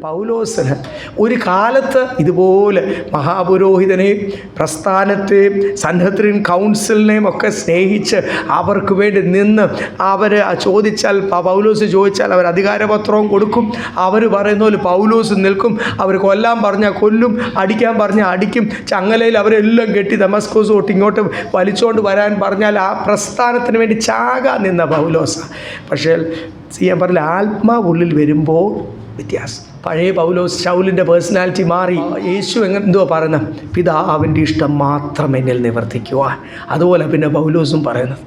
പൗലോസിന് ഒരു കാലത്ത് ഇതുപോലെ മഹാപുരോഹിതനെയും പ്രസ്ഥാനത്തെയും സൻഹദ്രിൻ കൗൺസിലിനെയും ഒക്കെ സ്നേഹിച്ച് അവർക്ക് വേണ്ടി നിന്ന് അവർ ചോദിച്ചാൽ പൗലോസ് ചോദിച്ചാൽ അവർ അധികാരപത്രവും കൊടുക്കും. അവർ പറയുന്ന പോലെ പൗലോസ് നിൽക്കും. അവർ കൊല്ലാൻ പറഞ്ഞാൽ കൊല്ലും, അടിക്കാൻ പറഞ്ഞാൽ അടിക്കും. ചങ്ങലയിൽ അവരെല്ലാം കെട്ടി ദമസ്കോസ് തൊട്ട് ഇങ്ങോട്ട് വലിച്ചുകൊണ്ട് വരാൻ പറഞ്ഞാൽ ആ പ്രസ്ഥാനത്തിന് വേണ്ടി ചാകാൻ നിന്ന പൗലോസ്. പക്ഷേ ഞാൻ പറഞ്ഞില്ല, ആത്മാവുള്ളിൽ വരുമ്പോൾ വ്യത്യാസം. പഴയ പൗലോസ് ശൗലിൻ്റെ പേഴ്സണാലിറ്റി മാറി. യേശു എന്തുവാ പറയുന്നത്? പിതാവിൻ്റെ ഇഷ്ടം മാത്രം എന്നിൽ നിവർത്തിക്കുവാൻ. അതുപോലെ പിന്നെ പൗലോസും പറയുന്നത്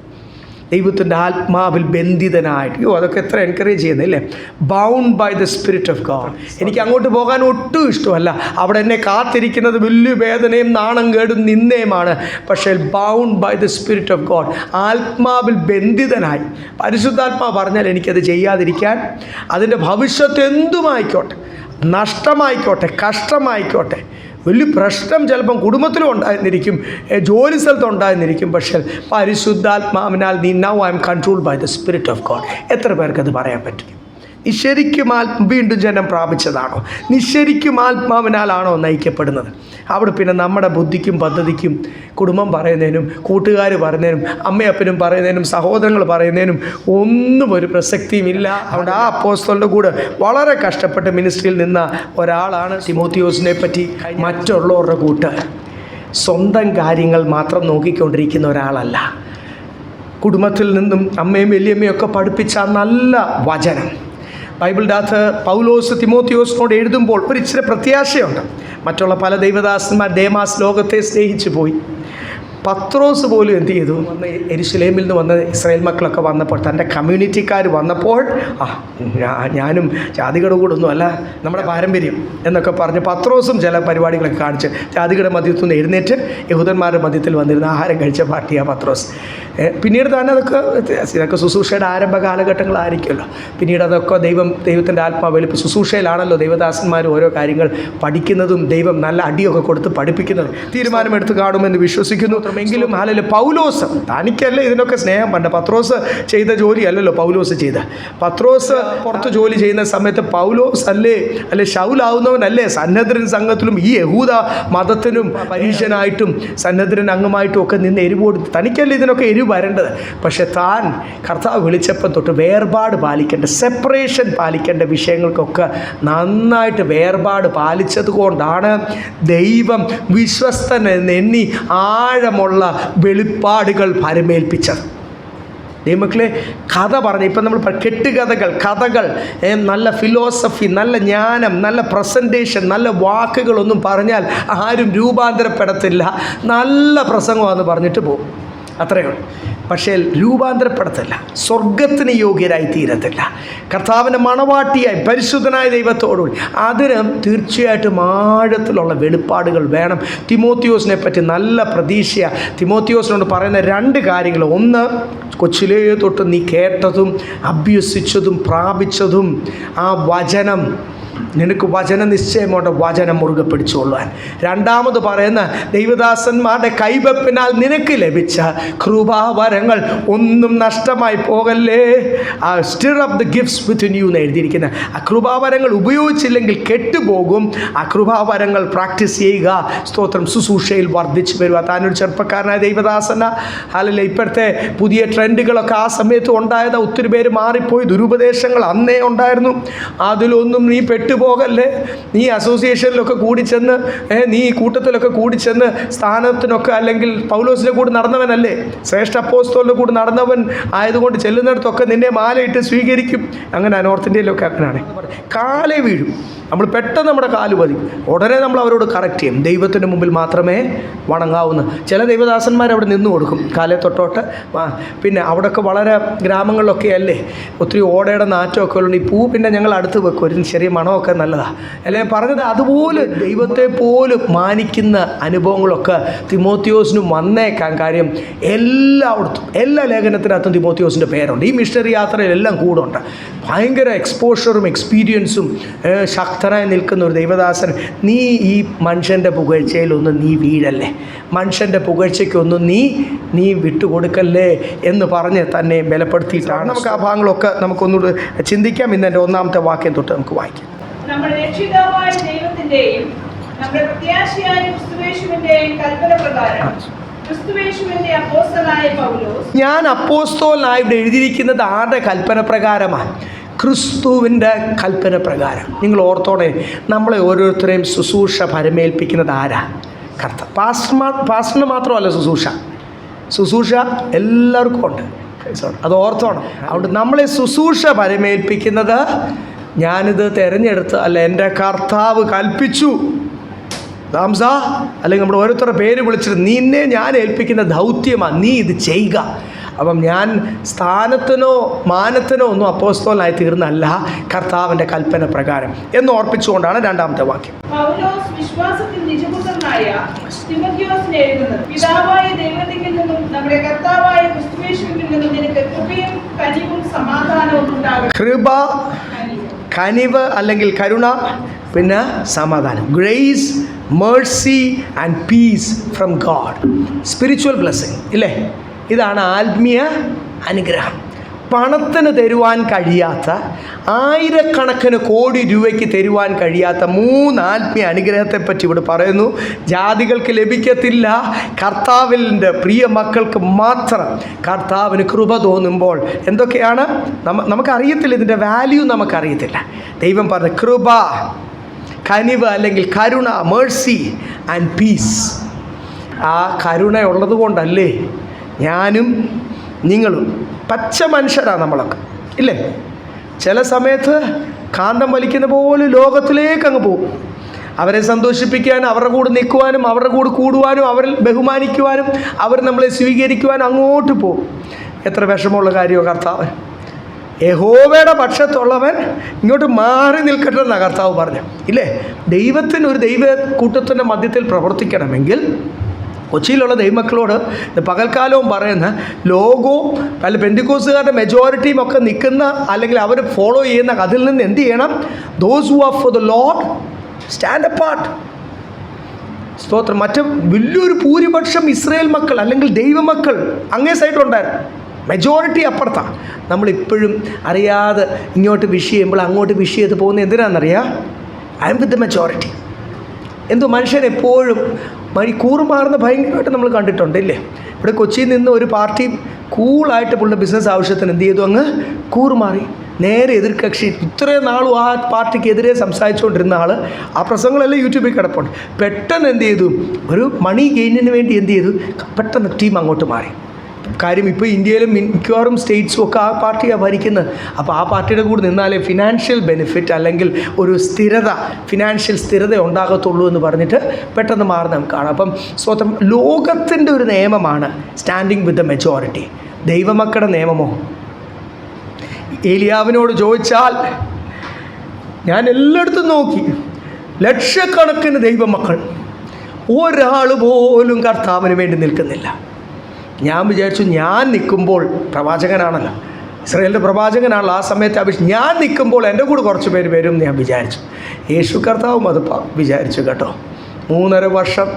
ദൈവത്തിൻ്റെ ആത്മാവിൽ ബന്ധിതനായിട്ട്. അതൊക്കെ എത്ര എൻകറേജ് ചെയ്യുന്നില്ലേ? Bound by the spirit of God. എനിക്ക് അങ്ങോട്ട് പോകാൻ ഒട്ടും ഇഷ്ടമല്ല. അവിടെ എന്നെ കാത്തിരിക്കുന്നത് വലിയ വേദനയും നാണം കേടും നിന്നയുമാണ്. പക്ഷേ bound by the spirit of God, ആത്മാവിൽ ബന്ധിതനായി. പരിശുദ്ധാത്മാവ് പറഞ്ഞാൽ എനിക്കത് ചെയ്യാതിരിക്കാൻ, അതിൻ്റെ ഭവിഷ്യത്ത് എന്തുമായിക്കോട്ടെ, നഷ്ടമായിക്കോട്ടെ, കഷ്ടമായിക്കോട്ടെ, വലിയ പ്രശ്നം ചിലപ്പം കുടുംബത്തിലും ഉണ്ടായിരുന്നിരിക്കും, ജോലി സ്ഥലത്തും ഉണ്ടായിരുന്നിരിക്കും. പക്ഷേ പരിശുദ്ധാത്മാവിനാൽ now I am controlled by the spirit of God. എത്ര പേർക്കത് പറയാൻ പറ്റും? നീ ശരിക്കും വീണ്ടും ജനം പ്രാപിച്ചതാണോ? നീ ശരിക്കും ആത്മാവിനാലാണോ നയിക്കപ്പെടുന്നത്? അവിടെ പിന്നെ നമ്മുടെ ബുദ്ധിക്കും പദ്ധതിക്കും, കുടുംബം പറയുന്നതിനും, കൂട്ടുകാർ പറയുന്നതിനും, അമ്മയപ്പനും പറയുന്നതിനും, സഹോദരങ്ങൾ പറയുന്നതിനും ഒന്നും ഒരു പ്രസക്തിയും ഇല്ല. അവിടെ ആ അപ്പോസ്തലൻ്റെ കൂടെ വളരെ കഷ്ടപ്പെട്ട് മിനിസ്ട്രിയിൽ നിന്ന ഒരാളാണ് തിമോത്തിയോസിനെ പറ്റി. മറ്റുള്ളവരുടെ കൂട്ട് സ്വന്തം കാര്യങ്ങൾ മാത്രം നോക്കിക്കൊണ്ടിരിക്കുന്ന ഒരാളല്ല. കുടുംബത്തിൽ നിന്നും അമ്മയും വലിയമ്മയും ഒക്കെ പഠിപ്പിച്ച നല്ല വചനം ബൈബിളിൻ്റെ അകത്ത് പൗലോസ് തിമോത്തിയോസിനോട് എഴുതുമ്പോൾ ഒരു ഇച്ചിരി പ്രത്യാശയുണ്ട്. മറ്റുള്ള പല ദൈവദാസന്മാർ ദേമാസ് ലോകത്തെ സ്നേഹിച്ചു പോയി. പത്രോസ് പോലും എന്ത് ചെയ്തു? യെരുശലേമിൽ നിന്ന് വന്ന ഇസ്രായേൽ മക്കളൊക്കെ വന്നപ്പോൾ, തൻ്റെ കമ്മ്യൂണിറ്റിക്കാർ വന്നപ്പോൾ, ഞാനും ജാതികളുടെ കൂടെ ഒന്നും അല്ല, നമ്മുടെ പാരമ്പര്യം എന്നൊക്കെ പറഞ്ഞ് പത്രോസും ചില പരിപാടികളൊക്കെ കാണിച്ച് ജാതികളുടെ മധ്യത്തിൽ നിന്ന് എഴുന്നേറ്റ് യഹൂദന്മാരുടെ മധ്യത്തിൽ വന്നിരുന്ന ആഹാരം കഴിച്ച പാർട്ടിയാണ് പത്രോസ്. പിന്നീട് തന്നെ ഇതൊക്കെ ശുശ്രൂഷയുടെ ആരംഭ കാലഘട്ടങ്ങളായിരിക്കുമല്ലോ. പിന്നീട് അതൊക്കെ ദൈവത്തിൻ്റെ ആത്മാവ് വെളുപ്പ് ശുശ്രൂഷയിലാണല്ലോ ദൈവദാസന്മാർ ഓരോ കാര്യങ്ങൾ പഠിക്കുന്നതും ദൈവം നല്ല അടിയൊക്കെ കൊടുത്ത് പഠിപ്പിക്കുന്നതും. തീരുമാനമെടുത്ത് കാണുമെന്ന് വിശ്വസിക്കുന്നു. എങ്കിലും അല്ലല്ലോ പൗലോസ്, തനിക്കല്ലേ ഇതിനൊക്കെ സ്നേഹം പണ്ട്. പത്രോസ് ചെയ്ത ജോലി അല്ലല്ലോ പൗലോസ് ചെയ്ത. പത്രോസ് പുറത്ത് ജോലി ചെയ്യുന്ന സമയത്ത് പൗലോസ് അല്ലേ ശൗലാവുന്നവനല്ലേ സന്നദ്ധരൻ സംഘത്തിലും ഈ യഹൂദ മതത്തിനും പരീക്ഷനായിട്ടും സന്നദ്ധരൻ അംഗമായിട്ടും ഒക്കെ നിന്ന് എരിവ് കൊടുത്ത്. തനിക്കല്ലേ ഇതിനൊക്കെ എരിവ് വരേണ്ടത്. പക്ഷെ താൻ കർത്താവ് വിളിച്ചപ്പം തൊട്ട് വേർപാട് പാലിക്കേണ്ട, സെപ്പറേഷൻ പാലിക്കേണ്ട വിഷയങ്ങൾക്കൊക്കെ നന്നായിട്ട് വേർപാട് പാലിച്ചത് കൊണ്ടാണ് ദൈവം വിശ്വസ്തനെണ്ണി ആഴമുള്ള വെളിപ്പാടുകൾ പരമേൽപ്പിച്ചത്. ദൈവമക്കളെ, കഥ പറഞ്ഞ് ഇപ്പം നമ്മൾ കഥകൾ, നല്ല ഫിലോസഫി, നല്ല ജ്ഞാനം, നല്ല പ്രസൻറ്റേഷൻ, നല്ല വാക്കുകളൊന്നും പറഞ്ഞാൽ ആരും രൂപാന്തരപ്പെടത്തില്ല. നല്ല പ്രസംഗമാണെന്ന് പറഞ്ഞിട്ട് പോകും, അത്രയേ ഉള്ളൂ. പക്ഷേ രൂപാന്തരപ്പെടത്തില്ല, സ്വർഗത്തിന് യോഗ്യരായി തീരത്തില്ല. കർത്താവിൻ്റെ മണവാട്ടിയായി പരിശുദ്ധനായ ദൈവത്തോടുകൂടി അതിന് തീർച്ചയായിട്ടും ആഴത്തിലുള്ള വെളിപ്പാടുകൾ വേണം. തിമോത്തിയോസിനെ പറ്റി നല്ല പ്രതീക്ഷയാണ്. തിമോത്തിയോസിനോട് പറയുന്ന രണ്ട് കാര്യങ്ങൾ: ഒന്ന്, കൊച്ചിലേ തൊട്ട് നീ കേട്ടതും അഭ്യസിച്ചതും പ്രാപിച്ചതും ആ വചനം, നിനക്ക് വചന നിശ്ചയമുണ്ട്, വചനം മുറുകെ പിടിച്ചുകൊള്ളുവാൻ. രണ്ടാമത് പറയുന്ന ദൈവദാസന്മാരുടെ കൈവെപ്പിനാൽ നിനക്ക് ലഭിച്ച കൃപാവരങ്ങൾ ഒന്നും നഷ്ടമായി പോകല്ലേ. Stir up the gifts within you എന്ന് എഴുതിയിരിക്കുന്നത്. ആ കൃപാവരങ്ങൾ ഉപയോഗിച്ചില്ലെങ്കിൽ കെട്ടുപോകും. ആ കൃപാവരങ്ങൾ പ്രാക്ടീസ് ചെയ്യുക. സ്തോത്രം. ശുശ്രൂഷയിൽ വർദ്ധിച്ചു വരിക. താനൊരു ചെറുപ്പക്കാരനായ ദൈവദാസന അല്ലല്ല. ഇപ്പോഴത്തെ പുതിയ ട്രെൻഡുകളൊക്കെ ആ സമയത്ത് ഉണ്ടായത്. ഒത്തിരി പേര് മാറിപ്പോയി. ദുരുപദേശങ്ങൾ അന്നേ ഉണ്ടായിരുന്നു. അതിലൊന്നും നീ പെട്ടുപോകല്ലേ. നീ അസോസിയേഷനിലൊക്കെ കൂടിച്ചെന്ന്, നീ കൂട്ടത്തിലൊക്കെ കൂടിച്ചെന്ന് സ്ഥാനത്തിനൊക്കെ, അല്ലെങ്കിൽ പൗലോസിൻ്റെ കൂടെ നടന്നവനല്ലേ, ശ്രേഷ്ഠ അപ്പോസ്തലൻ്റെ കൂടെ നടന്നവൻ ആയതുകൊണ്ട് ചെല്ലുന്നിടത്തൊക്കെ നിന്നെ മാലയിട്ട് സ്വീകരിക്കും. അങ്ങനെ നോർത്ത് ഇന്ത്യയിലൊക്കെ അങ്ങനെയാണ്. കാലേ വീഴും. നമ്മൾ പെട്ടെന്ന് നമ്മുടെ കാല് പതിക്കും. ഉടനെ നമ്മൾ അവരോട് കറക്റ്റ് ചെയ്യും. ദൈവത്തിൻ്റെ മുമ്പിൽ മാത്രമേ വണങ്ങാവുന്ന ചില ദൈവദാസന്മാർ അവിടെ നിന്ന് കൊടുക്കും കാലേ തൊട്ടോട്ട്. പിന്നെ അവിടെയൊക്കെ വളരെ ഗ്രാമങ്ങളിലൊക്കെ അല്ലേ ഒത്തിരി ഓടയുടെ നാറ്റമൊക്കെ ഉള്ളത്. ഈ പൂ പിന്നെ ഞങ്ങൾ അടുത്ത് വെക്കും, ഒരു ചെറിയ മണമൊക്കെ നല്ലതാണ് അല്ലേ പറഞ്ഞത്. അതുപോലെ ദൈവത്തെ പോലും മാനിക്കുന്ന അനുഭവങ്ങളൊക്കെ തിമോത്തിയോസിനും വന്നേക്കാൻ. കാര്യം എല്ലായിടത്തും എല്ലാ ലേഖനത്തിനകത്തും തിമോത്തിയോസിൻ്റെ പേരുണ്ട്. ഈ മിഷണറി യാത്രയിലെല്ലാം കൂടെ ഉണ്ട്. ഭയങ്കര എക്സ്പോഷറും എക്സ്പീരിയൻസും ശക്തനായി നിൽക്കുന്ന ഒരു ദൈവദാസൻ. നീ ഈ മനുഷ്യൻ്റെ പുകഴ്ചയിലൊന്നും നീ വീഴല്ലേ, മനുഷ്യൻ്റെ പുകഴ്ചയ്ക്കൊന്നും നീ വിട്ടുകൊടുക്കല്ലേ എന്ന് പറഞ്ഞ് തന്നെ ബലപ്പെടുത്തിയിട്ടാണ്. നമുക്ക് ആ ഭാഗങ്ങളൊക്കെ നമുക്കൊന്നുകൂടി ചിന്തിക്കാം. ഇന്ന് എൻ്റെ 1-ാമത്തെ വാക്യം തൊട്ട് നമുക്ക് വായിക്കാം. നമ്മുടെ രക്ഷിതാവായ ദൈവത്തിന്റെയും നമ്മുടെ പ്രത്യാശയായ ക്രിസ്തുയേശുവിന്റെയും കൽപ്പന പ്രകാരം ക്രിസ്തുയേശുവിന്റെ അപ്പോസ്തലനായ പൗലോസ്. ഞാൻ അപ്പോസ്തലനായി ഇവിടെ എഴുതിയിരിക്കുന്നത് ആരുടെ കൽപ്പന പ്രകാരമാണ്? ക്രിസ്തുവിൻ്റെ കൽപ്പന പ്രകാരം. നിങ്ങൾ ഓർത്തോടെ, നമ്മളെ ഓരോരുത്തരെയും ശുശ്രൂഷ പരമേൽപ്പിക്കുന്നത് ആരാ? കർത്താവ്. പാസ്റ്ററിന് മാത്രമല്ല ശുശ്രൂഷ എല്ലാവർക്കും ഉണ്ട്. അത് ഓർത്തോണം. അതുകൊണ്ട് നമ്മളെ ശുശ്രൂഷ പരമേൽപ്പിക്കുന്നത് ഞാനിത് തിരഞ്ഞെടുത്ത് അല്ല, എൻ്റെ കർത്താവ് കൽപ്പിച്ചു ദാംസ, അല്ലെങ്കിൽ നമ്മുടെ ഓരോരുത്തരുടെ പേര് വിളിച്ചിട്ട് നിന്നെ ഞാൻ ഏൽപ്പിക്കുന്ന ദൗത്യമാണ്, നീ ഇത് ചെയ്യുക. അപ്പം ഞാൻ സ്ഥാനത്തിനോ മാനത്തിനോ ഒന്നും അപ്പോസ്തലനായി തീർന്നല്ല, കർത്താവിൻ്റെ കൽപ്പന പ്രകാരം എന്ന് ഓർപ്പിച്ചുകൊണ്ടാണ് 2-ാമത്തെ വാക്യം. പൗലോസ് വിശ്വാസത്തിൽ നിജപുത്രനായ തിമോത്തിയോസിനെ എഴുതുന്നത്, പിതാവായ ദൈവത്തിൽ നിന്നും നമ്മുടെ കർത്താവായ ക്രിസ്തുയേശുവിൽ നിന്നും നിനക്ക് കൃപയും കനിവും സമാധാനവും ഉണ്ടാകട്ടെ. കൃപ, കനിവ് അല്ലെങ്കിൽ കരുണ, പിന്നെ സമാധാനം. Grace, Mercy and piece from God. Spiritual blessing ഇല്ലേ? ഇതാണ് ആത്മീയ അനുഗ്രഹം. പണത്തിന് തരുവാൻ കഴിയാത്ത, ആയിരക്കണക്കിന് കോടി രൂപയ്ക്ക് തരുവാൻ കഴിയാത്ത 3 ആത്മീയ അനുഗ്രഹത്തെപ്പറ്റി ഇവിടെ പറയുന്നു. ജാതികൾക്ക് ലഭിക്കത്തില്ല, കർത്താവിൻ്റെ പ്രിയ മക്കൾക്ക് മാത്രം കർത്താവിന് കൃപ തോന്നുമ്പോൾ എന്തൊക്കെയാണ് നമുക്കറിയത്തില്ല, ഇതിൻ്റെ വാല്യൂ നമുക്കറിയത്തില്ല. ദൈവം പറഞ്ഞ കൃപ, കനിവ് അല്ലെങ്കിൽ കരുണ, മേഴ്സി ആൻഡ് പീസ്. ആ കരുണ ഉള്ളത് കൊണ്ടല്ലേ ഞാനും നിങ്ങളും പച്ച മനുഷ്യരാണ് നമ്മളൊക്കെ ഇല്ലേ? ചില സമയത്ത് കാന്തം വലിക്കുന്ന പോലെ ലോകത്തിലേക്ക് അങ്ങ് പോകും. അവരെ സന്തോഷിപ്പിക്കാനും അവരുടെ കൂടെ നിൽക്കുവാനും അവരുടെ കൂടെ കൂടുവാനും അവരിൽ ബഹുമാനിക്കുവാനും അവർ നമ്മളെ സ്വീകരിക്കുവാനും അങ്ങോട്ട് പോകും. എത്ര വിഷമമുള്ള കാര്യമോ കർത്താവ്. യഹോവയുടെ പക്ഷത്തുള്ളവൻ ഇങ്ങോട്ട് മാറി നിൽക്കട്ടെ എന്നാണ് കർത്താവ് പറഞ്ഞു ഇല്ലേ? ദൈവത്തിന് ഒരു ദൈവ കൂട്ടത്തിൻ്റെ മധ്യത്തിൽ പ്രവർത്തിക്കണമെങ്കിൽ കൊച്ചിയിലുള്ള ദൈവമക്കളോട് പകൽക്കാലവും പറയുന്ന ലോകവും അല്ല പെന്തിക്കോസുകാരുടെ മെജോറിറ്റിയും ഒക്കെ നിൽക്കുന്ന അല്ലെങ്കിൽ അവർ ഫോളോ ചെയ്യുന്ന അതിൽ നിന്ന് എന്ത് ചെയ്യണം? Those who are for the Lord stand apart. സ്തോത്രം. മറ്റ് വലിയൊരു ഭൂരിപക്ഷം ഇസ്രായേൽ മക്കൾ അല്ലെങ്കിൽ ദൈവമക്കൾ അങ്ങേ സൈഡിലുണ്ടായിരുന്നു. മെജോറിറ്റി അപ്പുറത്താണ്. നമ്മളിപ്പോഴും അറിയാതെ ഇങ്ങോട്ട് വിഷ് ചെയ്യുമ്പോൾ അങ്ങോട്ട് വിഷ് ചെയ്ത് പോകുന്നത് എന്തിനാണെന്നറിയാം? I am with the majority. എന്തോ മനുഷ്യൻ എപ്പോഴും കൂറുമാറുന്ന ഭയങ്കരമായിട്ട് നമ്മൾ കണ്ടിട്ടുണ്ട് ഇല്ലേ? ഇവിടെ കൊച്ചിയിൽ നിന്ന് ഒരു പാർട്ടി കൂളായിട്ട് പുള്ള ബിസിനസ് ആവശ്യത്തിന് എന്ത് ചെയ്തു? അങ്ങ് കൂറുമാറി നേരെ എതിർകക്ഷി. ഇത്രയും നാളും ആ പാർട്ടിക്കെതിരെ സംസാരിച്ചുകൊണ്ടിരുന്ന ആൾ, ആ പ്രസംഗങ്ങളെല്ലാം യൂട്യൂബിൽ കിടപ്പുണ്ട്. പെട്ടെന്ന് എന്ത് ചെയ്തു? ഒരു മണി ഗെയിനിന് വേണ്ടി എന്ത് ചെയ്തു? പെട്ടെന്ന് ടീം അങ്ങോട്ട് മാറി. കാര്യം ഇപ്പോൾ ഇന്ത്യയിലും മിക്കവാറും സ്റ്റേറ്റ്സും ഒക്കെ ആ പാർട്ടിയാണ് ഭരിക്കുന്നത്. അപ്പോൾ ആ പാർട്ടിയുടെ കൂടെ നിന്നാലേ ഫിനാൻഷ്യൽ ബെനിഫിറ്റ് അല്ലെങ്കിൽ ഒരു സ്ഥിരത, ഫിനാൻഷ്യൽ സ്ഥിരത ഉണ്ടാകത്തുള്ളൂ എന്ന് പറഞ്ഞിട്ട് പെട്ടെന്ന് മാറുന്ന നമുക്ക് കാണാം. അപ്പം സ്വന്തം ലോകത്തിൻ്റെ ഒരു നിയമമാണ് സ്റ്റാൻഡിങ് വിത്ത് ദ മെജോറിറ്റി. ദൈവമക്കളുടെ നിയമമോ? ഏലിയാവിനോട് ചോദിച്ചാൽ ഞാൻ എല്ലായിടത്തും നോക്കി, ലക്ഷക്കണക്കിന് ദൈവമക്കൾ, ഒരാൾ പോലും കർത്താവിന് വേണ്ടി നിൽക്കുന്നില്ല. ഞാൻ വിചാരിച്ചു, ഞാൻ നിൽക്കുമ്പോൾ, പ്രവാചകനാണല്ലോ, ഇസ്രായേലിൻ്റെ പ്രവാചകനാണല്ലോ, ആ സമയത്ത് ഞാൻ നിൽക്കുമ്പോൾ എൻ്റെ കൂടെ കുറച്ച് പേര് വരും ഞാൻ വിചാരിച്ചു. യേശു കർത്താവും അത് വിചാരിച്ചു കേട്ടോ. 3.5 വർഷം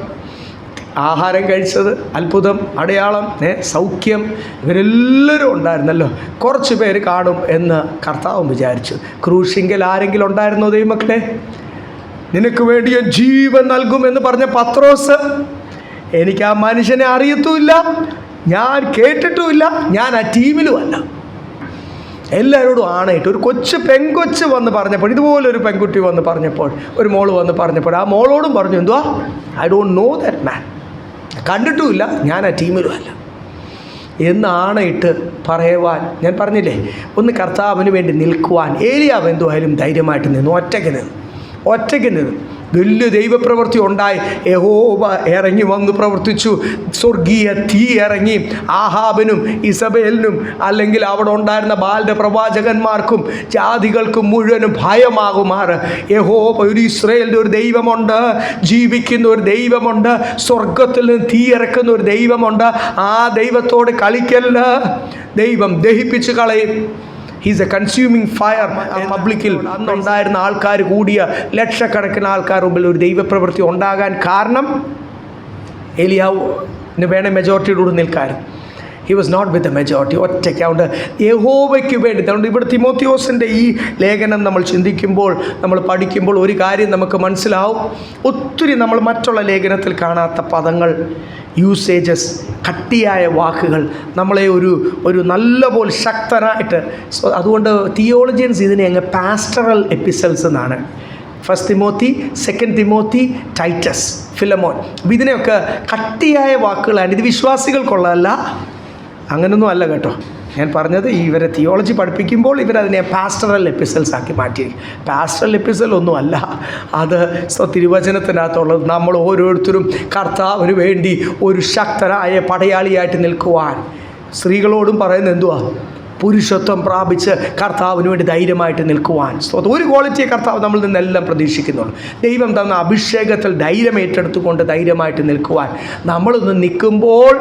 ആഹാരം കഴിച്ചത്, അത്ഭുതം, അടയാളം, സൗഖ്യം, ഇവരെല്ലാവരും ഉണ്ടായിരുന്നല്ലോ. കുറച്ച് പേര് കാണും എന്ന് കർത്താവും വിചാരിച്ചു. ക്രൂശിങ്കൽ ആരെങ്കിലും ഉണ്ടായിരുന്നോ ദൈവമക്കളെ? നിനക്ക് വേണ്ടി ഞാൻ ജീവൻ നൽകുമെന്ന് പറഞ്ഞ പത്രോസ്, എനിക്ക് ആ മനുഷ്യനെ അറിയത്തുമില്ല, ഞാൻ കേട്ടിട്ടുമില്ല, ഞാൻ ആ ടീമിലുമല്ല. എല്ലാവരോടും ആണയിട്ട് ഒരു പെങ്കൊച്ച് വന്ന് പറഞ്ഞപ്പോൾ, ഇതുപോലൊരു പെൺകുട്ടി വന്ന് പറഞ്ഞപ്പോൾ, ഒരു മോള് വന്ന് പറഞ്ഞപ്പോൾ ആ മോളോടും പറഞ്ഞു, എന്തുവാ, I don't know that man, കണ്ടിട്ടുമില്ല, ഞാൻ ആ ടീമിലുമല്ല എന്നാണയിട്ട് പറയുവാൻ. ഞാൻ പറഞ്ഞില്ലേ, ഒന്ന് കർത്താവിന് വേണ്ടി നിൽക്കുവാൻ ഏലിയാവ് എന്തുമായാലും ധൈര്യമായിട്ട് നിന്നു, ഒറ്റയ്ക്ക് നിന്നു. ഒറ്റയ്ക്ക് നിന്ന് വലിയ ദൈവപ്രവൃത്തി ഉണ്ടായി. യഹോവ ഇറങ്ങി വന്ന് പ്രവർത്തിച്ചു. സ്വർഗീയ തീ ഇറങ്ങി ആഹാബിനും ഇസബേലിനും അല്ലെങ്കിൽ അവിടെ ഉണ്ടായിരുന്ന ബാലിൻ്റെ പ്രവാചകന്മാർക്കും ജാതികൾക്കും മുഴുവനും ഭയമാകുമാറ് യഹോവ, ഒരു ഇസ്രായേലിൻ്റെ ഒരു ദൈവമുണ്ട്, ജീവിക്കുന്ന ഒരു ദൈവമുണ്ട്, സ്വർഗത്തിൽ നിന്ന് തീ ഇറക്കുന്ന ഒരു ദൈവമുണ്ട്. ആ ദൈവത്തോട് കളിക്കല്ല, ദൈവം ദഹിപ്പിച്ച് കളയും. He's a consuming fire. പബ്ലിക്കിൽ അന്നുണ്ടായിരുന്ന ആൾക്കാർ കൂടിയ ലക്ഷക്കണക്കിന് ആൾക്കാർ മുമ്പിൽ ഒരു ദൈവപ്രവൃത്തി ഉണ്ടാകാൻ കാരണം ഏലിയാവിന് വേണേൽ മെജോറിറ്റിയോട് നിൽക്കാൻ. He was not with a majority, ഒറ്റയ്ക്ക്. അതുകൊണ്ട് യഹോവയ്ക്ക് വേണ്ടി. അതുകൊണ്ട് ഇവിടെ തിമോത്തിയോസിൻ്റെ ഈ ലേഖനം നമ്മൾ ചിന്തിക്കുമ്പോൾ, നമ്മൾ പഠിക്കുമ്പോൾ ഒരു കാര്യം നമുക്ക് മനസ്സിലാവും. ഒത്തിരി നമ്മൾ മറ്റുള്ള ലേഖനത്തിൽ കാണാത്ത പദങ്ങൾ, യൂസേജസ്, കട്ടിയായ വാക്കുകൾ നമ്മളെ ഒരു നല്ലപോലെ ശക്തനായിട്ട്. അതുകൊണ്ട് തിയോളജിയൻസ് ഇതിനെ അങ്ങ് പാസ്റ്ററൽ എപ്പിസൽസ് എന്നാണ്. First Timothy, second Timothy, Titus, Philemon. അപ്പോൾ ഇതിനെയൊക്കെ കട്ടിയായ വാക്കുകളാണ്. ഇത് വിശ്വാസികൾക്കുള്ളതല്ല, അങ്ങനൊന്നും അല്ല കേട്ടോ. ഞാൻ പറഞ്ഞത് ഇവരെ തിയോളജി പഠിപ്പിക്കുമ്പോൾ ഇവരതിനെ പാസ്റ്ററൽ എപ്പിസൽസ് ആക്കി മാറ്റിയിരിക്കും. പാസ്റ്ററൽ എപ്പിസൽ ഒന്നും അല്ല, അത് തിരുവചനത്തിനകത്തുള്ളത്. നമ്മൾ ഓരോരുത്തരും കർത്താവിന് വേണ്ടി ഒരു ശക്തനായ പടയാളിയായിട്ട് നിൽക്കുവാൻ. സ്ത്രീകളോടും പറയുന്നത് എന്തുവാ? പുരുഷത്വം പ്രാപിച്ച് കർത്താവിന് വേണ്ടി ധൈര്യമായിട്ട് നിൽക്കുവാൻ. ഒരു ക്വാളിറ്റിയെ കർത്താവ് നമ്മളിൽ നിന്നെല്ലാം പ്രതീക്ഷിക്കുന്നുള്ളൂ. ദൈവം തന്ന അഭിഷേകത്തിൽ ധൈര്യം ഏറ്റെടുത്തുകൊണ്ട് ധൈര്യമായിട്ട് നിൽക്കുവാൻ നമ്മളൊന്ന് നിൽക്കുമ്പോൾ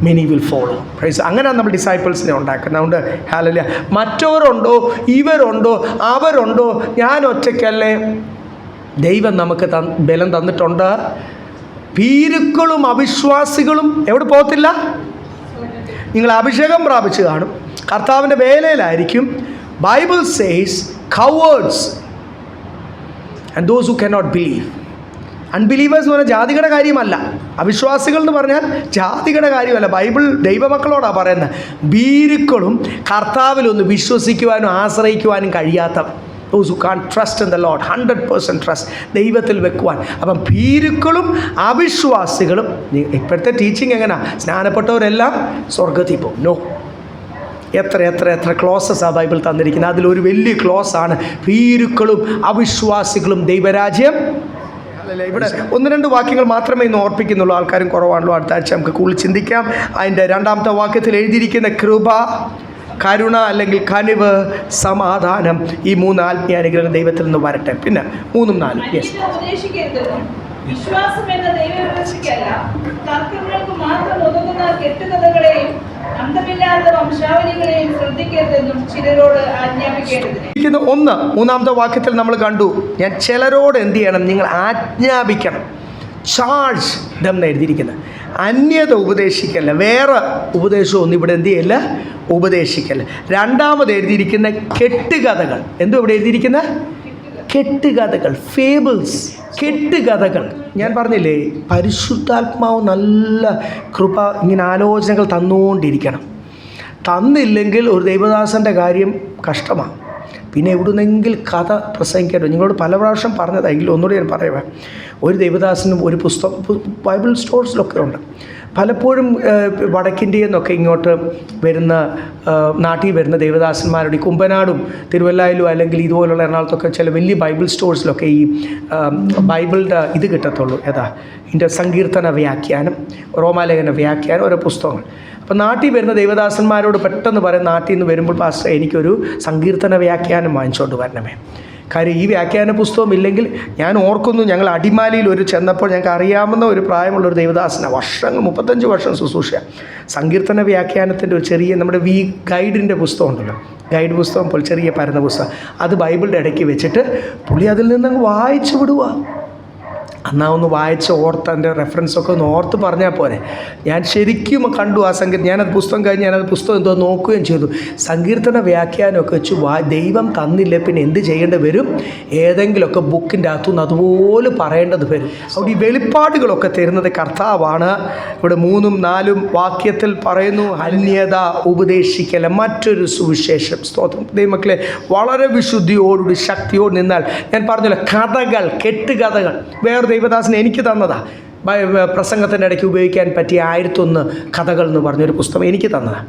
മെനി വിൽ ഫോളോ. പ്രൈസ്. അങ്ങനെയാണ് നമ്മൾ ഡിസൈപ്പിൾസിനെ ഉണ്ടാക്കുന്നത്. അതുകൊണ്ട് ഹല്ലേലൂയ. മറ്റവരുണ്ടോ, ഇവരുണ്ടോ, അവരുണ്ടോ, ഞാൻ ഒറ്റയ്ക്കല്ലേ? ദൈവം നമുക്ക് ബലം തന്നിട്ടുണ്ട്. ഭീരുക്കളും അവിശ്വാസികളും എവിടെ പോകത്തില്ല? നിങ്ങൾ അഭിഷേകം പ്രാപിച്ച് കാണും, കർത്താവിൻ്റെ വേലയിലായിരിക്കും. Bible says cowards and those who cannot believe. Unbelievers എന്ന് പറഞ്ഞാൽ ജാതികളുടെ കാര്യമല്ല. അവിശ്വാസികൾ എന്ന് പറഞ്ഞാൽ ജാതികളുടെ കാര്യമല്ല. ബൈബിൾ ദൈവമക്കളോടാണ് പറയുന്നത്. ഭീരുക്കളും കർത്താവിലൊന്ന് വിശ്വസിക്കുവാനും ആശ്രയിക്കുവാനും കഴിയാത്തവർ. Those who can't trust in the Lord, 100% trust ദൈവത്തിൽ വെക്കുവാൻ. അപ്പം ഭീരുക്കളും അവിശ്വാസികളും. ഇപ്പോഴത്തെ ടീച്ചിങ് എങ്ങനെയാണ്? സ്നാനപ്പെട്ടവരെല്ലാം സ്വർഗത്തിൽ പോകും. നോ. എത്ര ക്ലോസസാണ് ബൈബിൾ തന്നിരിക്കുന്നത്. അതിലൊരു വലിയ ക്ലോസാണ് ഭീരുക്കളും അവിശ്വാസികളും ദൈവരാജ്യം. ഇവിടെ 1-2 വാക്യങ്ങൾ മാത്രമേ ഇന്ന് ഓർപ്പിക്കുന്നുള്ളൂ. ആൾക്കാരും കുറവാണല്ലോ. അടുത്ത ആഴ്ച നമുക്ക് കൂടുതൽ ചിന്തിക്കാം. അതിൻ്റെ 2-ാമത്തെ വാക്യത്തിൽ എഴുതിയിരിക്കുന്ന കൃപ, കരുണ അല്ലെങ്കിൽ കനിവ്, സമാധാനം, ഈ 3 ആത്മീയ അനുഗ്രഹം ദൈവത്തിൽ നിന്ന് വരട്ടെ. പിന്നെ 3ഉം 4ഉം. യെസ്. വിശ്വാസം എന്ന ദൈവവ്യവസ്ഥയ്ക്കല്ല, തർക്കങ്ങൾക്ക് മാത്രം ഒതുങ്ങുന്ന കെട്ടുകഥകളെയും അന്തമില്ലാത്ത വംശാവലികളെയും ശ്രദ്ധിക്കരുതെന്നും ചിലരോട് ആജ്ഞാപിക്കേണ്ടതിന്. 3-ാമത്തെ വാക്യത്തിൽ നമ്മൾ കണ്ടു, ഞാൻ ചിലരോട് എന്ത് ചെയ്യണം? നിങ്ങൾ ആജ്ഞാപിക്കണം. ചാർജ് ദം എന്ന് എഴുതിയിരിക്കുന്നത്. അന്യത ഉപദേശിക്കല്ല, വേറെ ഉപദേശമൊന്നും ഇവിടെ എന്ത് ചെയ്യല്ല, ഉപദേശിക്കല്ല. 2ാമത് എഴുതിയിരിക്കുന്ന കെട്ടുകഥകൾ. എന്തോ ഇവിടെ എഴുതിയിരിക്കുന്ന കെട്ടുകഥകൾ, ഫേബിൾസ്, കെട്ടുകഥകൾ. ഞാൻ പറഞ്ഞില്ലേ, പരിശുദ്ധാത്മാവ് നല്ല കൃപ ഇങ്ങനെ ആലോചനകൾ തന്നുകൊണ്ടിരിക്കണം. തന്നില്ലെങ്കിൽ ഒരു ദൈവദാസൻ്റെ കാര്യം കഷ്ടമാണ്. പിന്നെ എവിടുന്നെങ്കിൽ കഥ പ്രസംഗിക്കട്ടോ. നിങ്ങളോട് പല പ്രാവശ്യം പറഞ്ഞതായെങ്കിലും ഒന്നുകൂടി ഞാൻ പറയുക. ഒരു ദൈവദാസനും ഒരു പുസ്തകം ബൈബിൾ സ്റ്റോഴ്സിലൊക്കെ ഉണ്ട്. പലപ്പോഴും വടക്കിൻ്ത്യയിൽ നിന്നൊക്കെ ഇങ്ങോട്ട് വരുന്ന, നാട്ടിൽ വരുന്ന ദേവദാസന്മാരുടെ ഈ കുമ്പനാടും തിരുവല്ലായിലും അല്ലെങ്കിൽ ഇതുപോലുള്ള എറണാകുളത്തൊക്കെ ചില വലിയ ബൈബിൾ സ്റ്റോഴ്സിലൊക്കെ ഈ ബൈബിളിൻ്റെ ഇത് കിട്ടത്തുള്ളൂ. ഇതിൻ്റെ സങ്കീർത്തന വ്യാഖ്യാനം, റോമാലേഖന വ്യാഖ്യാനം, ഓരോ പുസ്തകങ്ങൾ. അപ്പോൾ നാട്ടിൽ വരുന്ന ദേവദാസന്മാരോട് പെട്ടെന്ന് പറയും, നാട്ടിൽ നിന്ന് വരുമ്പോൾ പാസ്റ്റർ എനിക്കൊരു സങ്കീർത്തന വ്യാഖ്യാനം വാങ്ങിച്ചുകൊണ്ട് വരണമേ. കാര്യം ഈ വ്യാഖ്യാന പുസ്തകം ഇല്ലെങ്കിൽ, ഞാൻ ഓർക്കുന്നു, ഞങ്ങൾ അടിമാലിയിൽ ചെന്നപ്പോൾ ഞങ്ങൾക്ക് അറിയാവുന്ന ഒരു പ്രായമുള്ളൊരു ദേവദാസനാണ്, വർഷങ്ങൾ 35 വർഷം ശുശ്രൂഷ. സങ്കീർത്തന വ്യാഖ്യാനത്തിൻ്റെ ഒരു ചെറിയ നമ്മുടെ ഗൈഡിൻ്റെ പുസ്തകം ഉണ്ടല്ലോ, ഗൈഡ് പുസ്തകം പോലെ ചെറിയ പരന്ന പുസ്തകം, അത് ബൈബിളിൻ്റെ ഇടയ്ക്ക് വെച്ചിട്ട് പുള്ളി അതിൽ നിന്നങ്ങ് വായിച്ചു വിടുക. എന്നാൽ ഒന്ന് വായിച്ച് ഓർത്ത് അതിൻ്റെ റെഫറൻസൊക്കെ ഒന്ന് ഓർത്ത് പറഞ്ഞാൽ പോരെ. ഞാൻ ശരിക്കും കണ്ടു ആ ഞാനത് പുസ്തകം കഴിഞ്ഞ് ഞാനത് പുസ്തകം എന്തോ നോക്കുകയും ചെയ്തു. സങ്കീർത്തന വ്യാഖ്യാനമൊക്കെ വെച്ച് ദൈവം തന്നില്ല പിന്നെ എന്ത് ചെയ്യേണ്ടി വരും? ഏതെങ്കിലുമൊക്കെ ബുക്കിൻ്റെ അകത്തുനിന്ന് അതുപോലെ പറയേണ്ടത് വരും. അവിടെ ഈ വെളിപ്പാടുകളൊക്കെ തരുന്നത് കർത്താവാണ്. ഇവിടെ 3ഉം 4ഉം വാക്യത്തിൽ പറയുന്നു, അന്യത ഉപദേശിക്കല, മറ്റൊരു സുവിശേഷം. സ്തോത്രം. ദൈവമക്കളെ, വളരെ വിശുദ്ധിയോടുകൂടി ശക്തിയോട് നിന്നാൽ, ഞാൻ പറഞ്ഞല്ലോ, കഥകൾ, കെട്ടുകഥകൾ വേറെ ദൈവദാസൻ എനിക്ക് തന്നതാ. പ്രസംഗത്തിൻ്റെ ഇടയ്ക്ക് ഉപയോഗിക്കാൻ പറ്റിയ 1001 കഥകൾ എന്ന് പറഞ്ഞൊരു പുസ്തകം എനിക്ക് തന്നതാണ്.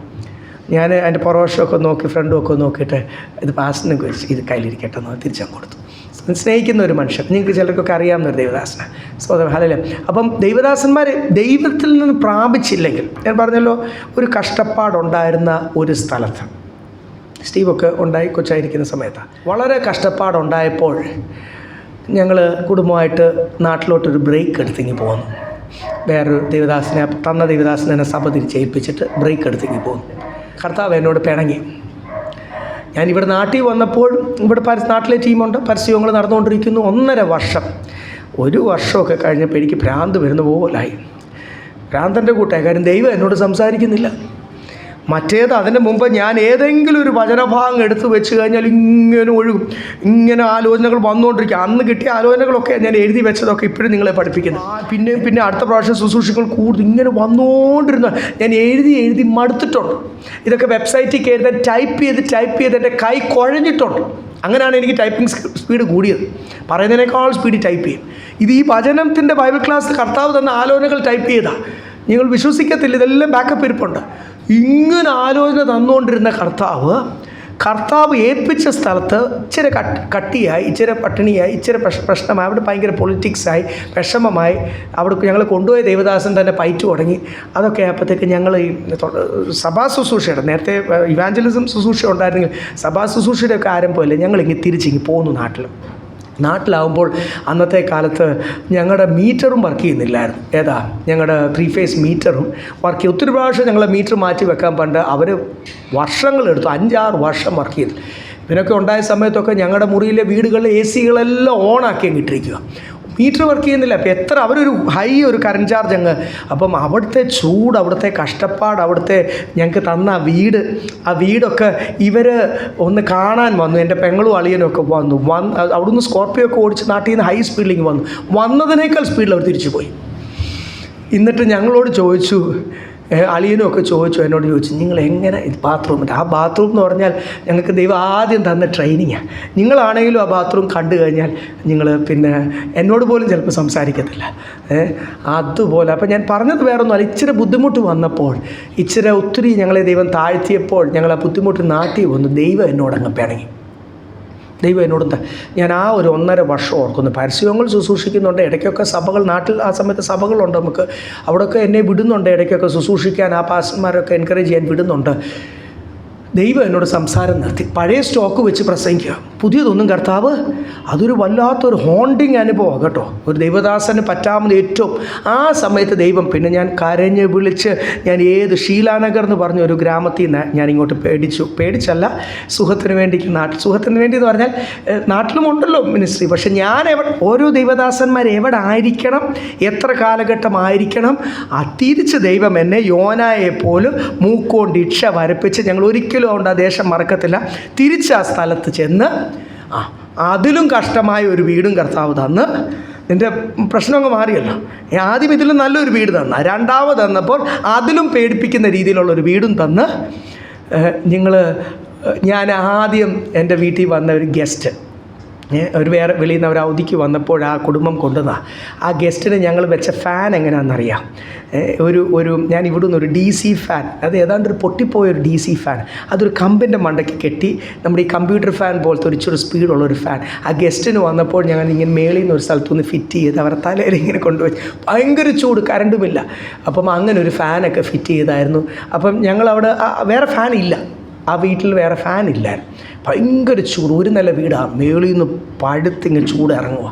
ഞാൻ അതിൻ്റെ പുറവശമൊക്കെ നോക്കി, ഫ്രണ്ടുമൊക്കെ നോക്കിയിട്ട് ഇത് പാസ്റ്റിനെ കുറിച്ച് ഇത് കയ്യിലിരിക്കട്ടെ എന്ന് തിരിച്ചാൽ കൊടുത്തു. സ്നേഹിക്കുന്ന ഒരു മനുഷ്യൻ. നിങ്ങൾക്ക് ചിലർക്കൊക്കെ അറിയാവുന്ന ഒരു ദൈവദാസന. സ്വതം ഹല്ലേലൂയ. അപ്പം ദൈവദാസന്മാർ ദൈവത്തിൽ നിന്ന് പ്രാപിച്ചില്ലെങ്കിൽ, ഞാൻ പറഞ്ഞല്ലോ, ഒരു കഷ്ടപ്പാടുണ്ടായിരുന്ന ഒരു സ്ഥലത്ത് സ്റ്റീവൊക്കെ ഉണ്ടായി കൊച്ചായിരിക്കുന്ന സമയത്താണ്. വളരെ കഷ്ടപ്പാടുണ്ടായപ്പോൾ ഞങ്ങൾ കുടുംബമായിട്ട് നാട്ടിലോട്ടൊരു ബ്രേക്ക് എടുത്തിങ്ങി പോന്നു. വേറൊരു ദൈവദാസനെ തന്ന ദൈവദാസനെ സഭ തിരിച്ചേൽപ്പിച്ചിട്ട് ബ്രേക്ക് എടുത്തിങ്ങി പോന്നു. കർത്താവ് എന്നോട് പിണങ്ങി. ഞാനിവിടെ നാട്ടിൽ വന്നപ്പോൾ ഇവിടെ നാട്ടിലെ ടീമുണ്ട്, പരസ്യങ്ങൾ നടന്നുകൊണ്ടിരിക്കുന്നു. 1.5 വർഷം, 1 വർഷമൊക്കെ കഴിഞ്ഞപ്പോൾ എനിക്ക് ഭ്രാന്ത് വരുന്ന പോലായി. ഭ്രാന്തൻ്റെ കൂട്ടായി. കാര്യം ദൈവം എന്നോട് സംസാരിക്കുന്നില്ല. മറ്റേത് അതിന് മുമ്പ് ഞാൻ ഏതെങ്കിലും ഒരു വചനഭാഗം എടുത്തു വെച്ച് കഴിഞ്ഞാൽ ഇങ്ങനെ ഒഴുകും, ഇങ്ങനെ ആലോചനകൾ വന്നുകൊണ്ടിരിക്കുക. അന്ന് കിട്ടിയ ആലോചനകളൊക്കെ ഞാൻ എഴുതി വെച്ചതൊക്കെ ഇപ്പോഴും നിങ്ങളെ പഠിപ്പിക്കുന്നു. പിന്നെ അടുത്ത പ്രാവശ്യം ശുശ്രൂഷകൾ കൂടുതൽ ഇങ്ങനെ വന്നുകൊണ്ടിരുന്ന ഞാൻ എഴുതി മടുത്തിട്ടുണ്ട്. ഇതൊക്കെ വെബ്സൈറ്റിൽ കയറി ടൈപ്പ് ചെയ്ത് എൻ്റെ കൈ കുഴഞ്ഞിട്ടുണ്ട്. അങ്ങനെയാണ് എനിക്ക് ടൈപ്പിംഗ് സ്പീഡ് കൂടിയത്. പറയുന്നതിനേക്കാൾ സ്പീഡിൽ ടൈപ്പ് ചെയ്യും. ഇത് ഈ വചനത്തിൻ്റെ ബൈബിൾ ക്ലാസ് കർത്താവ് തന്ന ആലോചനകൾ ടൈപ്പ് ചെയ്താണ്. നിങ്ങൾ വിശ്വസിക്കത്തില്ല, ഇതെല്ലാം ബാക്കപ്പ് ഇരിപ്പുണ്ട്. ഇങ്ങനെ ആലോചന തന്നുകൊണ്ടിരുന്ന കർത്താവ് ഏൽപ്പിച്ച സ്ഥലത്ത് ഇച്ചിരി കട്ടിയായി, ഇച്ചിരി പട്ടിണിയായി, ഇച്ചിരി പ്രശ്നമായി, അവിടെ ഭയങ്കര പൊളിറ്റിക്സായി, വിഷമമായി. അവിടെ ഞങ്ങൾ കൊണ്ടുപോയ ദേവദാസൻ തന്നെ പയറ്റു തുടങ്ങി. അതൊക്കെ ആയപ്പോഴത്തേക്ക് ഞങ്ങൾ ഈ സഭാ ശുശ്രൂഷയുടെ, നേരത്തെ ഇവാഞ്ചലിസം ശുശ്രൂഷ ഉണ്ടായിരുന്നെങ്കിൽ സഭാ ശുശ്രൂഷയുടെ ഒക്കെ ആരംഭമല്ലേ, ഞങ്ങളിങ്ങനെ തിരിച്ചിങ്ങി പോന്നു. നാട്ടിലാവുമ്പോൾ അന്നത്തെ കാലത്ത് ഞങ്ങളുടെ മീറ്ററും വർക്ക് ചെയ്യുന്നില്ലായിരുന്നു. ഞങ്ങളുടെ 3 ഫേസ് മീറ്ററും വർക്ക് ചെയ്യും. ഒത്തിരി പ്രാവശ്യം ഞങ്ങളെ മീറ്റർ മാറ്റി വെക്കാൻ പണ്ട് അവർ വർഷങ്ങളെടുത്തു, 5-6 വർഷം വർക്ക് ചെയ്തു. ഇതിനൊക്കെ ഉണ്ടായ സമയത്തൊക്കെ ഞങ്ങളുടെ മുറിയിലെ വീടുകളിലെ AC-കളെല്ലാം ഓണാക്കി ഇട്ടിരിക്കുക. മീറ്റർ വർക്ക് ചെയ്യുന്നില്ല. അപ്പോൾ എത്ര അവരൊരു ഒരു കറണ്ട് ചാർജ് അങ്ങ്. അപ്പം അവിടുത്തെ ചൂട്, അവിടുത്തെ കഷ്ടപ്പാട്, അവിടുത്തെ ഞങ്ങൾക്ക് തന്ന ആ വീടൊക്കെ ഇവർ ഒന്ന് കാണാൻ വന്നു. എൻ്റെ പെങ്ങളും അളിയനും ഒക്കെ അവിടുന്ന് സ്കോർപ്പിയോ ഒക്കെ ഓടിച്ച് നാട്ടിൽ നിന്ന് ഹൈ സ്പീഡിലേക്ക് വന്നതിനേക്കാൾ സ്പീഡിൽ അവർ തിരിച്ചു പോയി. എന്നിട്ട് ഞങ്ങളോട് ചോദിച്ചു, അളിയനും ഒക്കെ എന്നോട് ചോദിച്ചു, നിങ്ങൾ എങ്ങനെ ബാത്റൂമിൻ്റെ ആ ബാത്റൂം എന്ന് പറഞ്ഞാൽ ഞങ്ങൾക്ക് ദൈവം ആദ്യം തന്ന ട്രെയിനിങ്ങാണ്. നിങ്ങളാണെങ്കിലും ആ ബാത്റൂം കണ്ടു കഴിഞ്ഞാൽ നിങ്ങൾ പിന്നെ എന്നോട് പോലും ചിലപ്പോൾ സംസാരിക്കത്തില്ല. അതുപോലെ. അപ്പം ഞാൻ പറഞ്ഞത് വേറൊന്നുമല്ല, ഇച്ചിരി ബുദ്ധിമുട്ട് വന്നപ്പോൾ, ഒത്തിരി ഞങ്ങളെ ദൈവം താഴ്ത്തിയപ്പോൾ ഞങ്ങൾ ആ ബുദ്ധിമുട്ട് നാട്ടിൽ വന്നു. ദൈവം എന്നോടങ്ങ് പിണങ്ങി. ദൈവം എന്നോടെന്താ, ഞാൻ ആ ഒരു 1.5 വർഷം ഓർക്കുന്നു. പരസ്യങ്ങൾ ശുശ്രൂഷിക്കുന്നുണ്ട്. ഇടയ്ക്കൊക്കെ സഭകൾ, നാട്ടിൽ ആ സമയത്ത് സഭകളുണ്ട് നമുക്ക്, അവിടെയൊക്കെ എന്നെ വിടുന്നുണ്ട്. ഇടയ്ക്കൊക്കെ ശുശ്രൂഷിക്കാൻ ആ പാസ്റ്റർമാരൊക്കെ എൻകറേജ് ചെയ്യാൻ വിടുന്നുണ്ട്. ദൈവം എന്നോട് സംസാരം നിർത്തി. പഴയ സ്റ്റോക്ക് വെച്ച് പ്രസംഗിക്കുക, പുതിയതൊന്നും കർത്താവ്. അതൊരു വല്ലാത്തൊരു ഹോണ്ടിങ് അനുഭവമാണ് കേട്ടോ. ഒരു ദൈവദാസന് പറ്റാവുന്ന ഏറ്റവും ആ സമയത്ത് ദൈവം. പിന്നെ ഞാൻ കരഞ്ഞ് വിളിച്ച്, ഞാൻ ഷീലാനഗർ എന്ന് പറഞ്ഞ ഒരു ഗ്രാമത്തിൽ നിന്ന് ഞാൻ ഇങ്ങോട്ട് പേടിച്ചല്ല, സുഖത്തിന് വേണ്ടി എന്ന് പറഞ്ഞാൽ നാട്ടിലും ഉണ്ടല്ലോ മിനിസ്ട്രി. പക്ഷെ ഓരോ ദൈവദാസന്മാർ എവിടെ ആയിരിക്കണം, എത്ര കാലഘട്ടമായിരിക്കണം, തിരിച്ച് ദൈവം എന്നെ യോനായെ പോലും മൂക്കോണ്ട് ഇക്ഷ വരപ്പിച്ച്, ഞങ്ങൾ ഒരിക്കലും ഉണ്ട് ആ ദേശം മറക്കത്തില്ല, തിരിച്ച് ആ സ്ഥലത്ത് ചെന്ന് അതിലും കഷ്ടമായ ഒരു വീടും കർത്താവ് തന്ന്. എൻ്റെ പ്രശ്നമൊക്കെ മാറിയല്ലോ. ആദ്യം ഇതിലും നല്ലൊരു വീട് തന്ന, രണ്ടാമത് തന്നപ്പോൾ അതിലും പേടിപ്പിക്കുന്ന രീതിയിലുള്ളൊരു വീടും തന്ന്. ഞാൻ ആദ്യം എൻ്റെ വീട്ടിൽ വന്ന ഒരു ഗസ്റ്റ്, ഒരു വേറെ വെളിയിൽ നിന്ന് അവർ അവധിക്ക് വന്നപ്പോൾ ആ കുടുംബം കൊണ്ടുവന്നതാണ്. ആ ഗസ്റ്റിന് ഞങ്ങൾ വെച്ച ഫാൻ എങ്ങനെയാണെന്നറിയാം. ഞാൻ ഇവിടുന്ന് ഒരു DC ഫാൻ, അത് ഏതാണ്ട് ഒരു പൊട്ടിപ്പോയൊരു DC ഫാൻ, അതൊരു കമ്പിൻ്റെ മണ്ടയ്ക്ക് കെട്ടി, നമ്മുടെ ഈ കമ്പ്യൂട്ടർ ഫാൻ പോലത്തെ ഇച്ചിരി സ്പീഡുള്ളൊരു ഫാൻ. ആ ഗസ്റ്റിന് വന്നപ്പോൾ ഞങ്ങൾ ഇങ്ങനെ മേളിൽ നിന്ന് ഒരു സ്ഥലത്തുനിന്ന് ഫിറ്റ് ചെയ്ത് അവരുടെ തലയിൽ ഇങ്ങനെ കൊണ്ടുപോയി. ഭയങ്കര ചൂട്, കറണ്ടുമില്ല. അപ്പം അങ്ങനെ ഒരു ഫാനൊക്കെ ഫിറ്റ് ചെയ്തായിരുന്നു. അപ്പം ഞങ്ങളവിടെ വേറെ ഫാൻ ഇല്ല, ആ വീട്ടിൽ വേറെ ഫാൻ ഇല്ലായിരുന്നു. ഭയങ്കര ചൂട്, ഒരു നില വീടാണ്, മേളിൽ നിന്ന് പഴുത്തിങ്ങ് ചൂട് ഇറങ്ങുക.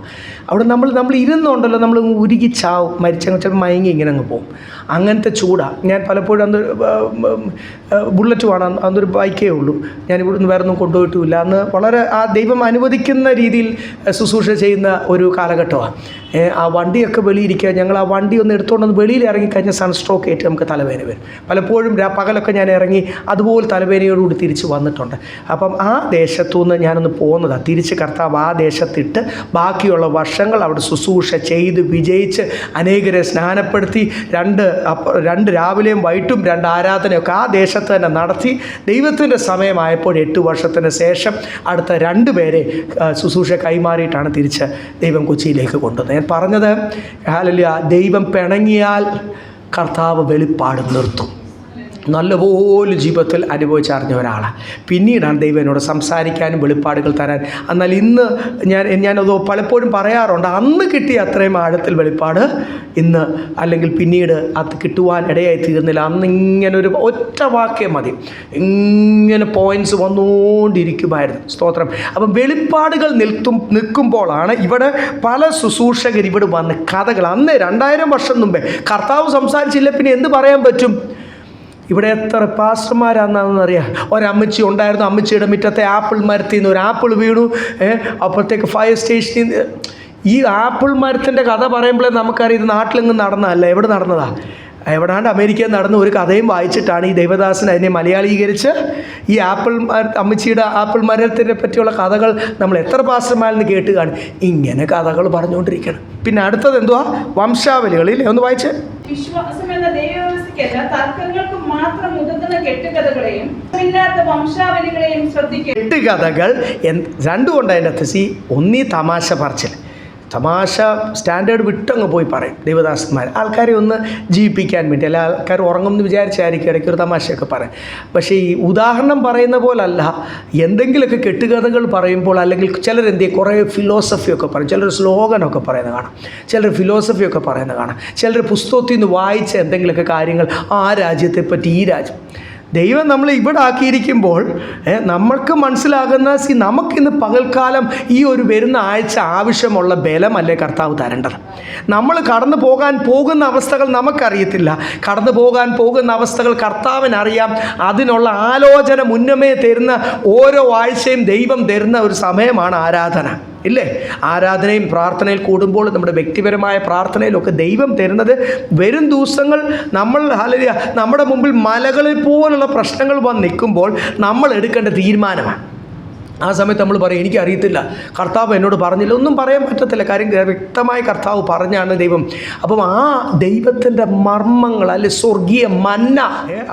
അവിടെ നമ്മൾ ഇരുന്നുണ്ടല്ലോ, നമ്മൾ ഉരുകി ചാവും, ചിലപ്പോൾ മയങ്ങി ഇങ്ങനെ അങ്ങ് പോകും. അങ്ങനത്തെ ചൂടാണ്. ഞാൻ പലപ്പോഴും അന്ന് ബുള്ളറ്റ് വേണം, അന്നൊരു ബൈക്കേ ഉള്ളൂ, ഞാൻ ഇവിടുന്ന് വേറെ ഒന്നും കൊണ്ടുപോയിട്ടുമില്ല. അന്ന് വളരെ ആ ദൈവം അനുവദിക്കുന്ന രീതിയിൽ ശുശ്രൂഷ ചെയ്യുന്ന ഒരു കാലഘട്ടമാണ്. ആ വണ്ടിയൊക്കെ വെളിയിരിക്കുക, ഞങ്ങൾ ആ വണ്ടി ഒന്ന് എടുത്തുകൊണ്ടൊന്ന് വെളിയിൽ ഇറങ്ങിക്കഴിഞ്ഞാൽ സൺസ്ട്രോക്ക് ഏറ്റ് നമുക്ക് തലവേദന വരും. പലപ്പോഴും പകലൊക്കെ ഞാൻ ഇറങ്ങി അതുപോലെ തലവേദനയോടുകൂടി തിരിച്ച് വന്നിട്ടുണ്ട്. അപ്പം ആ ദേശത്തുനിന്ന് ഞാനൊന്ന് പോകുന്നതാണ്. തിരിച്ച് കർത്താവ് ആ ദേശത്തിട്ട് ബാക്കിയുള്ള വർഷങ്ങൾ അവിടെ ശുശ്രൂഷ ചെയ്ത് വിജയിച്ച് അനേകരെ സ്നാനപ്പെടുത്തി, 2 രാവിലെയും വൈകിട്ടും 2 ആരാധനയൊക്കെ ആ ദേശത്ത് തന്നെ നടത്തി. ദൈവത്തിൻ്റെ സമയമായപ്പോൾ 8 വർഷത്തിന് ശേഷം അടുത്ത 2 പേരെ ശുശ്രൂഷ കൈമാറിയിട്ടാണ് തിരിച്ച് ദൈവം കൊച്ചിയിലേക്ക് കൊണ്ടുവന്നത്. ഞാൻ പറഞ്ഞത്, ഹല്ലേലൂയ, ദൈവം പിണങ്ങിയാൽ കർത്താവ് വെളിപ്പാട് നിർത്തും. നല്ലപോലെ ജീവിതത്തിൽ അനുഭവിച്ചറിഞ്ഞ ഒരാളാണ്. പിന്നീടാണ് ദൈവം എന്നോട് സംസാരിക്കാനും വെളിപ്പാടുകൾ തരാൻ. എന്നാൽ ഇന്ന് ഞാനത് പലപ്പോഴും പറയാറുണ്ട്, അന്ന് കിട്ടിയ അത്രയും ആഴത്തിൽ വെളിപ്പാട് ഇന്ന് അല്ലെങ്കിൽ പിന്നീട് അത് കിട്ടുവാൻ ഇടയായി തീർന്നില്ല. അന്ന് ഇങ്ങനെ ഒരു ഒറ്റ വാക്യം മതി, ഇങ്ങനെ പോയിൻറ്റ്സ് വന്നുകൊണ്ടിരിക്കുമായിരുന്നു. സ്തോത്രം. അപ്പം വെളിപ്പാടുകൾ നിൽക്കുമ്പോഴാണ് ഇവിടെ പല ശുശ്രൂഷകർ ഇവിടെ വന്ന് കഥകൾ, അന്ന് 2000 വർഷം മുമ്പേ കർത്താവ് സംസാരിച്ചില്ല, പിന്നെ എന്ത് പറയാൻ പറ്റും? ഇവിടെ എത്ര പാസ്റ്റർമാരാണെന്നറിയാം. ഒരമ്മച്ചി ഉണ്ടായിരുന്നു, അമ്മച്ചിയുടെ മുറ്റത്തെ ആപ്പിൾ മരത്തിൽ നിന്ന് ഒരു ആപ്പിൾ വീണു. അപ്പോഴത്തേക്ക് ഫയർ സ്റ്റേഷനിൽ ഈ ആപ്പിൾ മരത്തിൻ്റെ കഥ പറയുമ്പോഴേ നമുക്കറിയാം ഇത് നാട്ടിലെങ്ങും നടന്നതല്ല. എവിടെ നടന്നതാണ്? എവിടാണ്ട് അമേരിക്കയിൽ നടന്ന ഒരു കഥയും വായിച്ചിട്ടാണ് ഈ ദേവദാസൻ അതിനെ മലയാളീകരിച്ച് ഈ അമ്മച്ചിയുടെ ആപ്പിൾ മരത്തിനെ പറ്റിയുള്ള കഥകൾ നമ്മൾ എത്ര പാസ്റ്റർമാരിൽ നിന്ന് കേട്ട് കാണും. ഇങ്ങനെ കഥകൾ പറഞ്ഞുകൊണ്ടിരിക്കണം. പിന്നെ അടുത്തത് എന്തുവാ? വംശാവലികളിൽ ഒന്ന് വായിച്ച്. വിശ്വാസം എന്ന ദൈവവ്യവസ്ഥയ്ക്കല്ല, തർക്കങ്ങൾക്ക് മാത്രം ഉതകുന്ന കെട്ടുകഥകളെയും ഇല്ലാത്ത വംശാവലികളെയും ശ്രദ്ധിക്കുക. കെട്ടുകഥകൾ രണ്ടുകൊണ്ട് അതിൻ്റെ അകത്ത് ഒന്നീ തമാശ പറച്ചിൽ, തമാശ സ്റ്റാൻഡേർഡ് വിട്ടങ്ങ് പോയി പറയും ദേവദാസന്മാർ, ആൾക്കാരെ ഒന്ന് ജീവിപ്പിക്കാൻ വേണ്ടി. അല്ല, ആൾക്കാർ ഉറങ്ങുമെന്ന് വിചാരിച്ചായിരിക്കും ഇടയ്ക്ക് ഒരു തമാശയൊക്കെ പറയും. പക്ഷേ ഈ ഉദാഹരണം പറയുന്ന പോലല്ല, എന്തെങ്കിലുമൊക്കെ കെട്ടുകഥകൾ പറയുമ്പോൾ അല്ലെങ്കിൽ ചിലരെന്ത് ചെയ്യും, കുറേ ഫിലോസഫിയൊക്കെ പറയും. ചിലർ സ്ലോഗനൊക്കെ പറയുന്നത് കാണാം, ചിലർ ഫിലോസഫിയൊക്കെ പറയുന്നത് കാണാം, ചിലർ പുസ്തകത്തിൽ നിന്ന് വായിച്ച എന്തെങ്കിലുമൊക്കെ കാര്യങ്ങൾ, ആ രാജ്യത്തെപ്പറ്റി, ഈ രാജ്യം. ദൈവം നമ്മൾ ഇവിടെ ആക്കിയിരിക്കുമ്പോൾ നമ്മൾക്ക് മനസ്സിലാകുന്ന നമുക്കിന്ന് പകൽക്കാലം ഈ ഒരു വരുന്ന ആഴ്ച ആവശ്യമുള്ള ബലമല്ലേ കർത്താവ് തരേണ്ടത്. നമ്മൾ കടന്നു പോകാൻ പോകുന്ന അവസ്ഥകൾ നമുക്കറിയത്തില്ല, കടന്നു പോകാൻ പോകുന്ന അവസ്ഥകൾ കർത്താവിനറിയാം. അതിനുള്ള ആലോചന മുന്നമേ തരുന്ന ഓരോ ആഴ്ചയും ദൈവം തരുന്ന ഒരു സമയമാണ് ആരാധന, ഇല്ലേ? ആരാധനയും പ്രാർത്ഥനയിൽ കൂടുമ്പോൾ നമ്മുടെ വ്യക്തിപരമായ പ്രാർത്ഥനയിലൊക്കെ ദൈവം തരുന്നത് വരും ദിവസങ്ങൾ നമ്മുടെ മുമ്പിൽ മലകളിൽ പോലുള്ള പ്രശ്നങ്ങൾ വന്ന് നിൽക്കുമ്പോൾ നമ്മൾ എടുക്കേണ്ട തീരുമാനമാണ്. ആ സമയത്ത് നമ്മൾ പറയും എനിക്കറിയത്തില്ല, കർത്താവ് എന്നോട് പറഞ്ഞില്ല, ഒന്നും പറയാൻ പറ്റത്തില്ല. കാര്യം വ്യക്തമായി കർത്താവ് പറഞ്ഞാണ് ദൈവം. അപ്പം ആ ദൈവത്തിൻ്റെ മർമ്മങ്ങൾ, അല്ലെ സ്വർഗീയ മന്ന,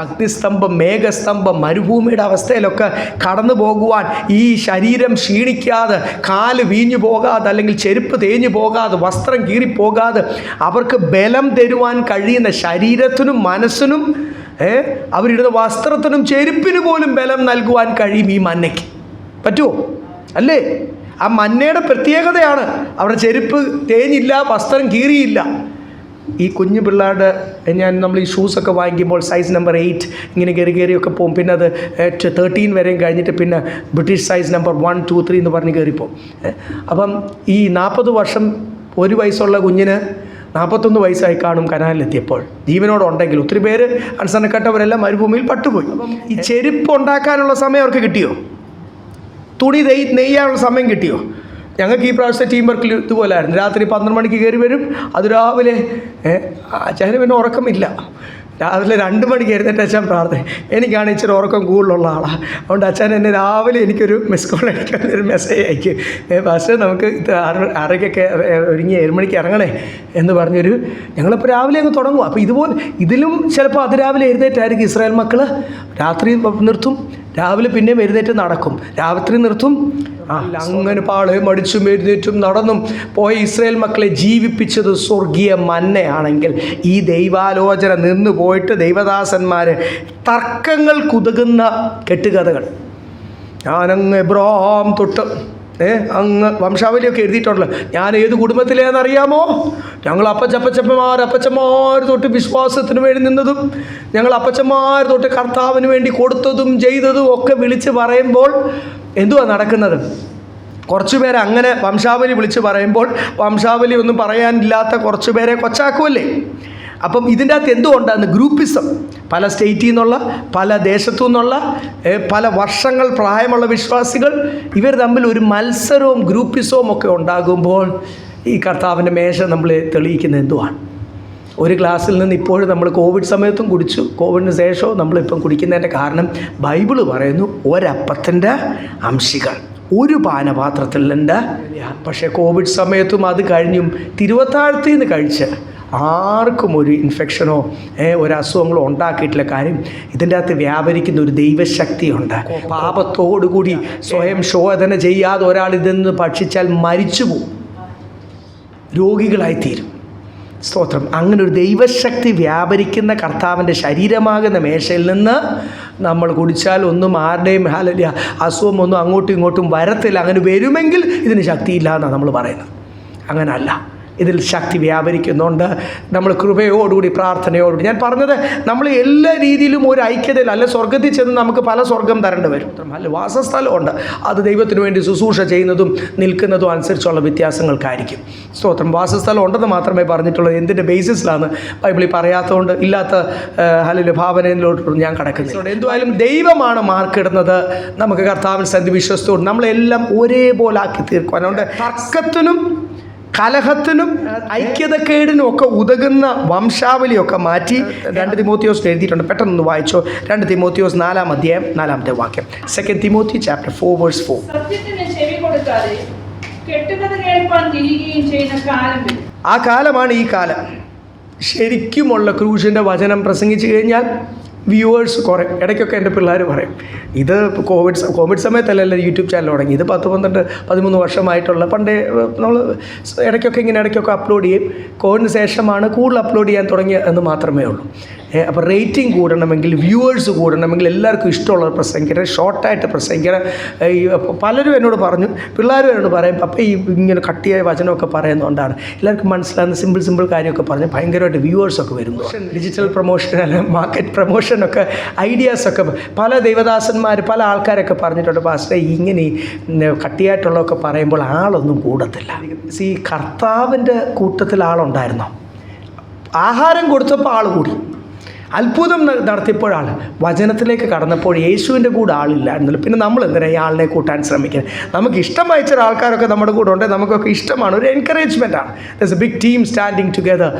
അഗ്നിസ്തംഭം, മേഘസ്തംഭം, മരുഭൂമിയുടെ അവസ്ഥയിലൊക്കെ കടന്നു പോകുവാൻ ഈ ശരീരം ക്ഷീണിക്കാതെ, കാല് വീഞ്ഞു പോകാതെ, അല്ലെങ്കിൽ ചെരുപ്പ് തേഞ്ഞു പോകാതെ, വസ്ത്രം കീറിപ്പോകാതെ അവർക്ക് ബലം തരുവാൻ കഴിയുന്ന ശരീരത്തിനും മനസ്സിനും അവരിടുന്ന വസ്ത്രത്തിനും ചെരുപ്പിന് പോലും ബലം നൽകുവാൻ കഴിയും ഈ മന്നയ്ക്ക്. പറ്റുമോ? അല്ലേ? ആ മന്നയുടെ പ്രത്യേകതയാണ് അവരുടെ ചെരുപ്പ് തേഞ്ഞില്ല, വസ്ത്രം കീറിയില്ല. ഈ കുഞ്ഞു പിള്ളേരുടെ നമ്മൾ ഈ ഷൂസൊക്കെ വാങ്ങിക്കുമ്പോൾ സൈസ് നമ്പർ 8 ഇങ്ങനെ കയറിയൊക്കെ പോകും. പിന്നെ അത് 13 വരെയും കഴിഞ്ഞിട്ട് പിന്നെ ബ്രിട്ടീഷ് സൈസ് നമ്പർ 1, 2, 3 എന്ന് പറഞ്ഞ് കയറിപ്പോവും. അപ്പം ഈ 40 വർഷം 1 വയസ്സുള്ള കുഞ്ഞിന് 41 വയസ്സായി കാണും കനാലിലെത്തിയപ്പോൾ. ജീവനോടുണ്ടെങ്കിൽ ഒത്തിരി പേര് അനുസരണക്കട്ടവരെല്ലാം മരുഭൂമിയിൽ പട്ടുപോയി. അപ്പം ഈ ചെരുപ്പ് ഉണ്ടാക്കാനുള്ള സമയം അവർക്ക് കിട്ടിയോ? തുണി നെയ്യാനുള്ള സമയം കിട്ടിയോ? ഞങ്ങൾക്ക് ഈ പ്രാവശ്യത്തെ ടീം വർക്കിൽ ഇതുപോലായിരുന്നു. രാത്രി 12 മണിക്ക് കയറി വരും, അത് രാവിലെ അച്ഛന് പിന്നെ ഉറക്കമില്ല. രാവിലെ 2 മണിക്ക് എഴുന്നേറ്റ് അച്ഛൻ പ്രാർത്ഥന. എനിക്കാണ് ഇച്ചിരി ഉറക്കം കൂടുതലുള്ള ആളാണ്. അതുകൊണ്ട് അച്ഛൻ എന്നെ രാവിലെ എനിക്കൊരു മിസ് കോൾ അയക്കാൻ ഒരു മെസ്സേജ് അയക്കും, പക്ഷേ നമുക്ക് 6:30 ഒരുങ്ങി 7 മണിക്ക് ഇറങ്ങണേ എന്ന് പറഞ്ഞൊരു. ഞങ്ങളിപ്പോൾ രാവിലെ അങ്ങ് തുടങ്ങും. അപ്പോൾ ഇതുപോലെ ഇതിലും ചിലപ്പോൾ അതിരാവിലെ എഴുന്നേറ്റായിരിക്കും ഇസ്രായേൽ മക്കൾ. രാത്രി നിർത്തും, രാവിലെ പിന്നെയും എഴുന്നേറ്റ് നടക്കും, രാത്രി നിർത്തും. അങ്ങനെ പാളയം അടിച്ചും എഴുന്നേറ്റും നടന്നും പോയ ഇസ്രായേൽ മക്കളെ ജീവിപ്പിച്ചത് സ്വർഗീയ മന്നയാണെങ്കിൽ ഈ ദൈവാലോചന നിന്ന് പോയിട്ട് ദൈവദാസന്മാർ തർക്കങ്ങൾ കുതുകുന്ന കെട്ടുകഥകൾ. ഞാനങ്ങ് എബ്രഹാം തൊട്ട് അങ്ങ് വംശാവലിയൊക്കെ എഴുതിയിട്ടുണ്ടല്ലോ. ഞാൻ ഏത് കുടുംബത്തിലേന്നറിയാമോ? ഞങ്ങൾ അപ്പച്ചന്മാർ തൊട്ട് വിശ്വാസത്തിന് വേണ്ടി നിന്നതും, ഞങ്ങൾ അപ്പച്ചന്മാർ തൊട്ട് കർത്താവിന് വേണ്ടി കൊടുത്തതും ചെയ്തതും ഒക്കെ വിളിച്ച് പറയുമ്പോൾ എന്തുവാ നടക്കുന്നത്? കുറച്ചു പേരെ അങ്ങനെ വംശാവലി വിളിച്ച് പറയുമ്പോൾ വംശാവലി ഒന്നും പറയാനില്ലാത്ത കുറച്ചു പേരെ കൊച്ചാക്കുമല്ലേ? അപ്പം ഇതിൻ്റെ അകത്ത് എന്തുകൊണ്ടാണ്? ഗ്രൂപ്പിസം. പല സ്റ്റേറ്റിൽ നിന്നുള്ള, പല ദേശത്തു നിന്നുള്ള, പല വർഷങ്ങൾ പ്രായമുള്ള വിശ്വാസികൾ, ഇവർ തമ്മിൽ ഒരു മത്സരവും ഗ്രൂപ്പിസവും ഒക്കെ ഉണ്ടാകുമ്പോൾ ഈ കർത്താവിൻ്റെ മേശ നമ്മൾ തെളിയിക്കുന്നത് എന്തുവാണ്? ഒരു ഗ്ലാസ്സിൽ നിന്ന് ഇപ്പോഴും നമ്മൾ കോവിഡ് സമയത്തും കുടിച്ചു, കോവിഡിന് ശേഷവും നമ്മളിപ്പം കുടിക്കുന്നതിൻ്റെ കാരണം ബൈബിള് പറയുന്നു ഒരപ്പത്തിൻ്റെ അംശികൾ ഒരു പാനപാത്രത്തിലുണ്ട്. പക്ഷേ കോവിഡ് സമയത്തും അത് കഴിഞ്ഞും തിരുവത്താഴത്തിൽ നിന്ന് കഴിച്ച് ആർക്കും ഒരു ഇൻഫെക്ഷനോ ഒരു അസുഖങ്ങളോ ഉണ്ടാക്കിയിട്ടില്ല. കാര്യം ഇതിൻ്റെ അകത്ത് വ്യാപരിക്കുന്ന ഒരു ദൈവശക്തിയുണ്ട്. പാപത്തോടുകൂടി സ്വയം ശോധന ചെയ്യാതെ ഒരാൾ ഇതിൽ നിന്ന് ഭക്ഷിച്ചാൽ മരിച്ചു പോവും, രോഗികളായിത്തീരും. സ്തോത്രം. അങ്ങനെ ഒരു ദൈവശക്തി വ്യാപരിക്കുന്ന കർത്താവിൻ്റെ ശരീരമാകുന്ന മേശയിൽ നിന്ന് നമ്മൾ കുടിച്ചാൽ ഒന്നും ആരുടെയും അസുഖം ഒന്നും അങ്ങോട്ടും ഇങ്ങോട്ടും വരത്തില്ല. അങ്ങനെ വരുമെങ്കിൽ ഇതിന് ശക്തിയില്ല എന്നാണ് നമ്മൾ പറയുന്നത്. അങ്ങനല്ല, ഇതിൽ ശക്തി വ്യാപരിക്കുന്നുണ്ട്. നമ്മൾ കൃപയോടുകൂടി പ്രാർത്ഥനയോടുകൂടി, ഞാൻ പറഞ്ഞത് നമ്മൾ എല്ലാ രീതിയിലും ഒരു ഐക്യതയിൽ, അല്ല സ്വർഗത്തിൽ ചെന്ന് നമുക്ക് പല സ്വർഗം തരേണ്ടി വരും. അല്ല വാസസ്ഥലമുണ്ട്, അത് ദൈവത്തിന് വേണ്ടി ശുശ്രൂഷ ചെയ്യുന്നതും നിൽക്കുന്നതും അനുസരിച്ചുള്ള വ്യത്യാസങ്ങൾക്കായിരിക്കും. സ്തോത്രം. വാസസ്ഥലം ഉണ്ടെന്ന് മാത്രമേ പറഞ്ഞിട്ടുള്ളത്. എന്തിൻ്റെ ബേസിസിലാണ് ബൈബിളിൽ പറയാത്തതുകൊണ്ട് ഇല്ലാത്ത ഭാവനയിലോട്ട് ഞാൻ കടക്കുന്നില്ല. എന്തുമായാലും ദൈവമാണ് മാർക്കിടുന്നത്. നമുക്ക് കർത്താവിൻ സന്ധി വിശ്വസ്തോട് നമ്മളെല്ലാം ഒരേപോലെ ആക്കി തീർക്കും. അതുകൊണ്ട് തർക്കത്തിനും കലഹത്തിനും ഐക്യതക്കേടിനും ഒക്കെ ഉതകുന്ന വംശാവലിയൊക്കെ മാറ്റി 2 തിമോത്തിയോസ് എഴുതിയിട്ടുണ്ട്. പെട്ടെന്ന് വായിച്ചോ. 2 തിമോത്തിയോസ് 4-ാം അധ്യായം 4-ാമത്തെ വാക്യം. 2 Timothy chapter 4:4. സത്യത്തിന് ചെവി കൊടുക്കാതെ കെട്ടുകഥ കേൾപ്പാൻ തിരികുകയും ചെയ്യുന്ന കാലം വരും. ആ കാലമാണ് ഈ കാലം. ശരിക്കുമുള്ള ക്രൂശിൻ്റെ വചനം പ്രസംഗിച്ചു കഴിഞ്ഞാൽ വ്യൂവേഴ്സ് കുറയും. ഇടയ്ക്കൊക്കെ എൻ്റെ പിള്ളേർ പറയും, ഇത് കോവിഡ് സമയത്തല്ലല്ലോ യൂട്യൂബ് ചാനൽ തുടങ്ങി, ഇത് 10-12-13 വർഷമായിട്ടുള്ള. പണ്ടേ നമ്മൾ ഇടയ്ക്കൊക്കെ അപ്ലോഡ് ചെയ്യും. കോവിഡിന് ശേഷമാണ് കൂടുതൽ അപ്ലോഡ് ചെയ്യാൻ തുടങ്ങിയത് എന്ന് മാത്രമേ ഉള്ളൂ. അപ്പോൾ റേറ്റിംഗ് കൂടണമെങ്കിൽ, വ്യൂവേഴ്സ് കൂടണമെങ്കിൽ, എല്ലാവർക്കും ഇഷ്ടമുള്ളത് പ്രസംഗിക്കണം, ഷോർട്ടായിട്ട് പ്രസംഗിക്കണം. പലരും എന്നോട് പറഞ്ഞു, പിള്ളേരും എന്നോട് പറയും, പപ്പ ഈ ഇങ്ങനെ കട്ടിയായ വചനമൊക്കെ പറയുന്നതുകൊണ്ടാണ് എല്ലാവർക്കും മനസ്സിലാകുന്ന സിമ്പിൾ കാര്യമൊക്കെ പറഞ്ഞ് ഭയങ്കരമായിട്ട് വ്യൂവേഴ്സൊക്കെ വരുന്നു. ഡിജിറ്റൽ പ്രൊമോഷൻ, മാർക്കറ്റ് പ്രൊമോഷനൊക്കെ ഐഡിയാസൊക്കെ പല ദൈവദാസന്മാർ, പല ആൾക്കാരൊക്കെ പറഞ്ഞിട്ടുണ്ട്, പാസ്റ്റർ ഇങ്ങനെ കട്ടിയായിട്ടുള്ളതൊക്കെ പറയുമ്പോൾ ആളൊന്നും കൂടത്തില്ല. ഈ കർത്താവിൻ്റെ കൂട്ടത്തിൽ ആളുണ്ടായിരുന്നോ? ആഹാരം കൊടുത്തപ്പോൾ ആൾ കൂടി, അത്ഭുതം നടത്തിയപ്പോഴാണ്, വചനത്തിലേക്ക് കടന്നപ്പോൾ യേശുവിൻ്റെ കൂടെ ആളില്ലായിരുന്നല്ലോ. പിന്നെ നമ്മൾ എന്തിനാണ് ഈ ആളിനെ കൂട്ടാൻ ശ്രമിക്കുന്നത്? നമുക്ക് ഇഷ്ടമായി ചില ആൾക്കാരൊക്കെ നമ്മുടെ കൂടെ ഉണ്ട്, നമുക്കൊക്കെ ഇഷ്ടമാണ്, ഒരു എൻകറേജ്മെൻറ്റാണ്. There's a big team standing together,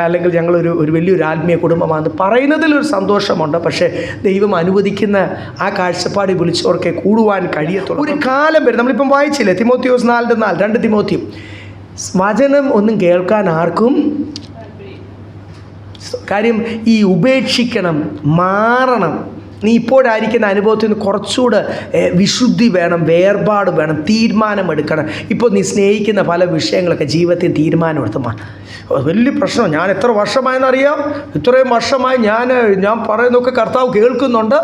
അല്ലെങ്കിൽ ഞങ്ങളൊരു വലിയൊരു ആത്മീയ കുടുംബമാണ് പറയുന്നതിലൊരു സന്തോഷമുണ്ട്. പക്ഷേ ദൈവം അനുവദിക്കുന്ന ആ കാഴ്ചപ്പാടിൽ വിളിച്ചവർക്ക് കൂടുവാൻ കഴിയത്തുള്ളൂ. ഒരു കാലം വരും, നമ്മളിപ്പം വായിച്ചില്ലേ തിമോത്തിയോസ് 4:4, 2 തിമോത്തി, വചനം ഒന്നും കേൾക്കാൻ ആർക്കും കാര്യം ഈ ഉപേക്ഷിക്കണം, മാറണം. നീ ഇപ്പോഴായിരിക്കുന്ന അനുഭവത്തിൽ നിന്ന് കുറച്ചുകൂടെ വിശുദ്ധി വേണം, വേർപാട് വേണം, തീരുമാനമെടുക്കണം. ഇപ്പോൾ നീ സ്നേഹിക്കുന്ന പല വിഷയങ്ങളൊക്കെ ജീവിതത്തിൽ തീരുമാനമെടുത്ത് വലിയ പ്രശ്നം. ഞാൻ എത്ര വർഷമായെന്നറിയാം, ഇത്രയും വർഷമായി ഞാൻ പറയുന്നതൊക്കെ കർത്താവ് കേൾക്കുന്നുണ്ട്,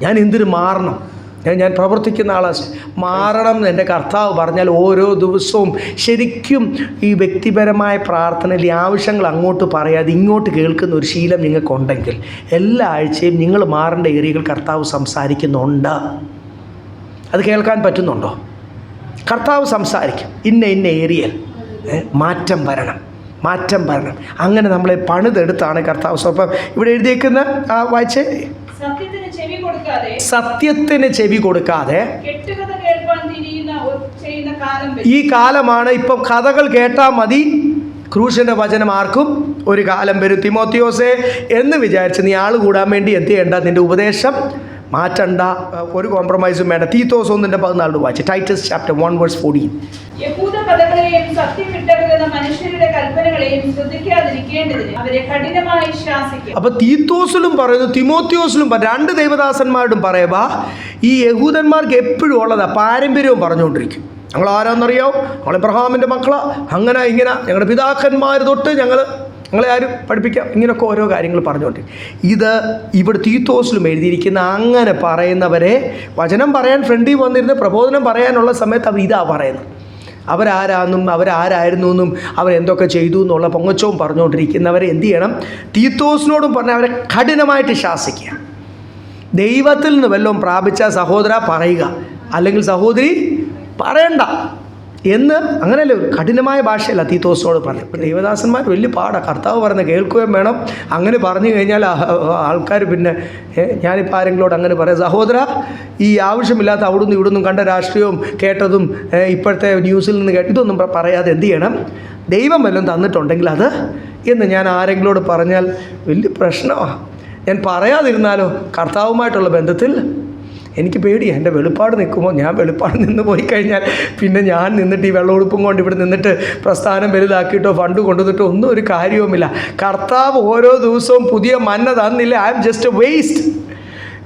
ഞാൻ എന്തിനു മാറണം? ഞാൻ പ്രവർത്തിക്കുന്ന ആളാണ്. മാറണം എന്ന് എൻ്റെ കർത്താവ് പറഞ്ഞാൽ ഓരോ ദിവസവും ശരിക്കും ഈ വ്യക്തിപരമായ പ്രാർത്ഥനയിൽ ഈ ആവശ്യങ്ങൾ അങ്ങോട്ട് പറയാതെ ഇങ്ങോട്ട് കേൾക്കുന്ന ഒരു ശീലം നിങ്ങൾക്കുണ്ടെങ്കിൽ എല്ലാ ആഴ്ചയും നിങ്ങൾ മാറേണ്ട ഏരിയകൾ കർത്താവ് സംസാരിക്കുന്നുണ്ട്. അത് കേൾക്കാൻ പറ്റുന്നുണ്ടോ? കർത്താവ് സംസാരിക്കും, ഇന്ന ഏരിയയിൽ മാറ്റം വരണം. അങ്ങനെ നമ്മളെ പണിതെടുത്താണ് കർത്താവ്. അപ്പം ഇവിടെ എഴുതിയേക്കുന്ന വായിച്ചേ, സത്യത്തിന് ചെവി കൊടുക്കാതെ ഈ കാലമാണ്. ഇപ്പം കഥകൾ കേട്ടാൽ മതി, ക്രൂശിൻ്റെ വചനം ആർക്കും ഒരു കാലം വരും. തിമോത്തിയോസേ എന്ന് വിചാരിച്ച് നീ ആൾ കൂടാൻ വേണ്ടി എന്ത് ചെയ്യണ്ട, നിൻ്റെ ഉപദേശം മാറ്റണ്ട, ഒരു കോംപ്രമൈസും വേണ്ട. തീത്തോസ് 1:14 വായിച്ച്. Titus chapter 1:14. യഹൂദ കഥകളെയും സത്യം വിട്ടകലുന്ന മനുഷ്യരുടെ കൽപ്പനകളെയും ശ്രദ്ധിക്കാതിരിക്കേണ്ടതിന് അവരെ കഠിനമായി ശാസിക്കും. അപ്പൊ തീത്തോസിലും പറയുന്നു, തിമോത്തിയോസിലും 2 ദൈവദാസന്മാരോടും പറയുക, ഈ യഹൂദന്മാർക്ക് എപ്പോഴും ഉള്ളതാ പാരമ്പര്യവും പറഞ്ഞുകൊണ്ടിരിക്കും. ഞങ്ങൾ ആരാന്നറിയോ? ഞങ്ങൾ എബ്രഹാമിൻ്റെ മക്കളാ, അങ്ങനെ ഇങ്ങനെ, ഞങ്ങളുടെ പിതാക്കന്മാർ തൊട്ട് ഞങ്ങളെ ആരും പഠിപ്പിക്കാം, ഇങ്ങനെയൊക്കെ ഓരോ കാര്യങ്ങൾ പറഞ്ഞുകൊണ്ടിരിക്കും. ഇവിടെ തീത്തോസിലും എഴുതിയിരിക്കുന്ന അങ്ങനെ പറയുന്നവരെ വചനം പറയാൻ ഫ്രണ്ടിൽ വന്നിരുന്ന് പ്രബോധനം പറയാനുള്ള സമയത്ത് അവർ ഇതാ പറയുന്നത്. അവരാരായിരുന്നു എന്നും അവരെന്തൊക്കെ ചെയ്തു എന്നുള്ള പൊങ്ങച്ചവും പറഞ്ഞുകൊണ്ടിരിക്കുന്നവരെ എന്ത് ചെയ്യണം? തീത്തോസിനോടും പറഞ്ഞാൽ അവരെ കഠിനമായിട്ട് ശാസിക്കുക. ദൈവത്തിൽ നിന്ന് വല്ലതും പ്രാപിച്ച സഹോദര പറയുക, അല്ലെങ്കിൽ സഹോദരി പറയണ്ട എന്ന്, അങ്ങനെയല്ലേ കഠിനമായ ഭാഷയല്ല തീത്തോസിനോട് പറഞ്ഞു. ഇപ്പം ദൈവദാസന്മാർ വലിയ പാടാണ്, കർത്താവ് പറഞ്ഞ് കേൾക്കുകയും വേണം. അങ്ങനെ പറഞ്ഞു കഴിഞ്ഞാൽ ആൾക്കാർ പിന്നെ ഞാനിപ്പോൾ ആരെങ്കിലോട് അങ്ങനെ പറയാം, സഹോദര ഈ ആവശ്യമില്ലാത്ത അവിടുന്ന് ഇവിടുന്നും കണ്ട രാഷ്ട്രീയവും കേട്ടതും ഇപ്പോഴത്തെ ന്യൂസിൽ നിന്ന് ഇതൊന്നും പറയാതെ എന്ത് ചെയ്യണം? ദൈവം വല്ലതും തന്നിട്ടുണ്ടെങ്കിൽ അത് എന്ന് ഞാൻ ആരെങ്കിലോട് പറഞ്ഞാൽ വലിയ പ്രശ്നമാണ്. ഞാൻ പറയാതിരുന്നാലോ കർത്താവുമായിട്ടുള്ള ബന്ധത്തിൽ എനിക്ക് പേടിയാണ്. എൻ്റെ വെളിപ്പാട് നിൽക്കുമ്പോൾ, ഞാൻ വെളിപ്പാട് നിന്ന് പോയി കഴിഞ്ഞാൽ പിന്നെ ഞാൻ നിന്നിട്ട് ഈ വെള്ളമുടുപ്പും കൊണ്ട് ഇവിടെ നിന്നിട്ട് പ്രസ്ഥാനം വലുതാക്കിയിട്ടോ ഫണ്ട് കൊണ്ടുവന്നിട്ടോ ഒന്നും ഒരു കാര്യവുമില്ല. കർത്താവ് ഓരോ ദിവസവും പുതിയ മന്ന തന്നില്ല. I am just A waste.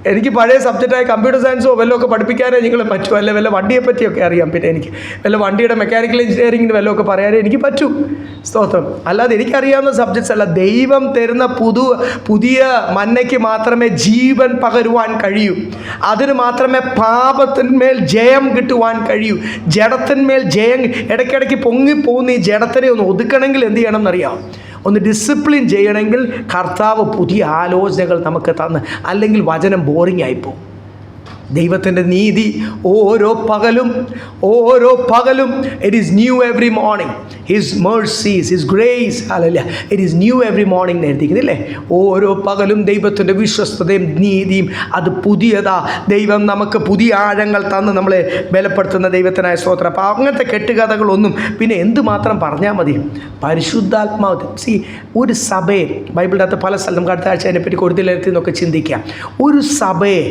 എനിക്ക് പഴയ സബ്ജക്റ്റായ കമ്പ്യൂട്ടർ സയൻസോ വല്ലതൊക്കെ പഠിപ്പിക്കാനേ നിങ്ങൾ പറ്റൂ, അല്ലെ വല്ല വണ്ടിയെ പറ്റിയൊക്കെ അറിയാം, പിന്നെ എനിക്ക് വല്ല വണ്ടിയുടെ മെക്കാനിക്കൽ എഞ്ചിനീയറിങ്ങിന് വല്ലതൊക്കെ പറയാനേ എനിക്ക് പറ്റൂ. സ്തോത്രം. അല്ലാതെ എനിക്കറിയാവുന്ന സബ്ജക്ട്സ് അല്ല. ദൈവം തരുന്ന പുതിയ മന്നയ്ക്ക് മാത്രമേ ജീവൻ പകരുവാൻ കഴിയൂ. അതിന് മാത്രമേ പാപത്തിന്മേൽ ജയം കിട്ടുവാൻ കഴിയൂ. ജഡത്തിന്മേൽ ജയം. ഇടയ്ക്കിടയ്ക്ക് പൊങ്ങിപ്പോകുന്ന ഈ ജഡത്തിനെ ഒന്ന് ഒതുക്കണമെങ്കിൽ എന്ത് ചെയ്യണം എന്നറിയാം? ഒന്ന് ഡിസിപ്ലിൻ ചെയ്യണമെങ്കിൽ കർത്താവ് പുതിയ ആലോചനകൾ നമുക്ക് തന്ന്, അല്ലെങ്കിൽ വചനം ബോറിംഗ് ആയിപ്പോവും. ദൈവത്തിൻ്റെ നീതി ഓരോ പകലും it is new every morning. His mercies, his grace, അല്ലല്ല, it is new every morning എന്ന് എഴുതിക്കുന്നില്ലേ? ഓരോ പകലും ദൈവത്തിൻ്റെ വിശ്വസ്തതയും നീതിയും അത് പുതിയതാ. ദൈവം നമുക്ക് പുതിയ ആഴങ്ങൾ തന്ന് നമ്മളെ ബലപ്പെടുത്തുന്ന ദൈവത്തിനായ സ്തോത്രം. അപ്പോൾ അങ്ങനത്തെ കെട്ടുകഥകളൊന്നും പിന്നെ എന്തുമാത്രം പറഞ്ഞാൽ മതി? പരിശുദ്ധാത്മാവ്. ഒരു സഭയെ ബൈബിളിൻ്റെ അകത്ത് പല സ്ഥലം നമുക്ക് അടുത്ത ആഴ്ച അതിനെപ്പറ്റി കൊടുത്തിലെത്തി എന്നൊക്കെ ചിന്തിക്കാം. ഒരു സഭയെ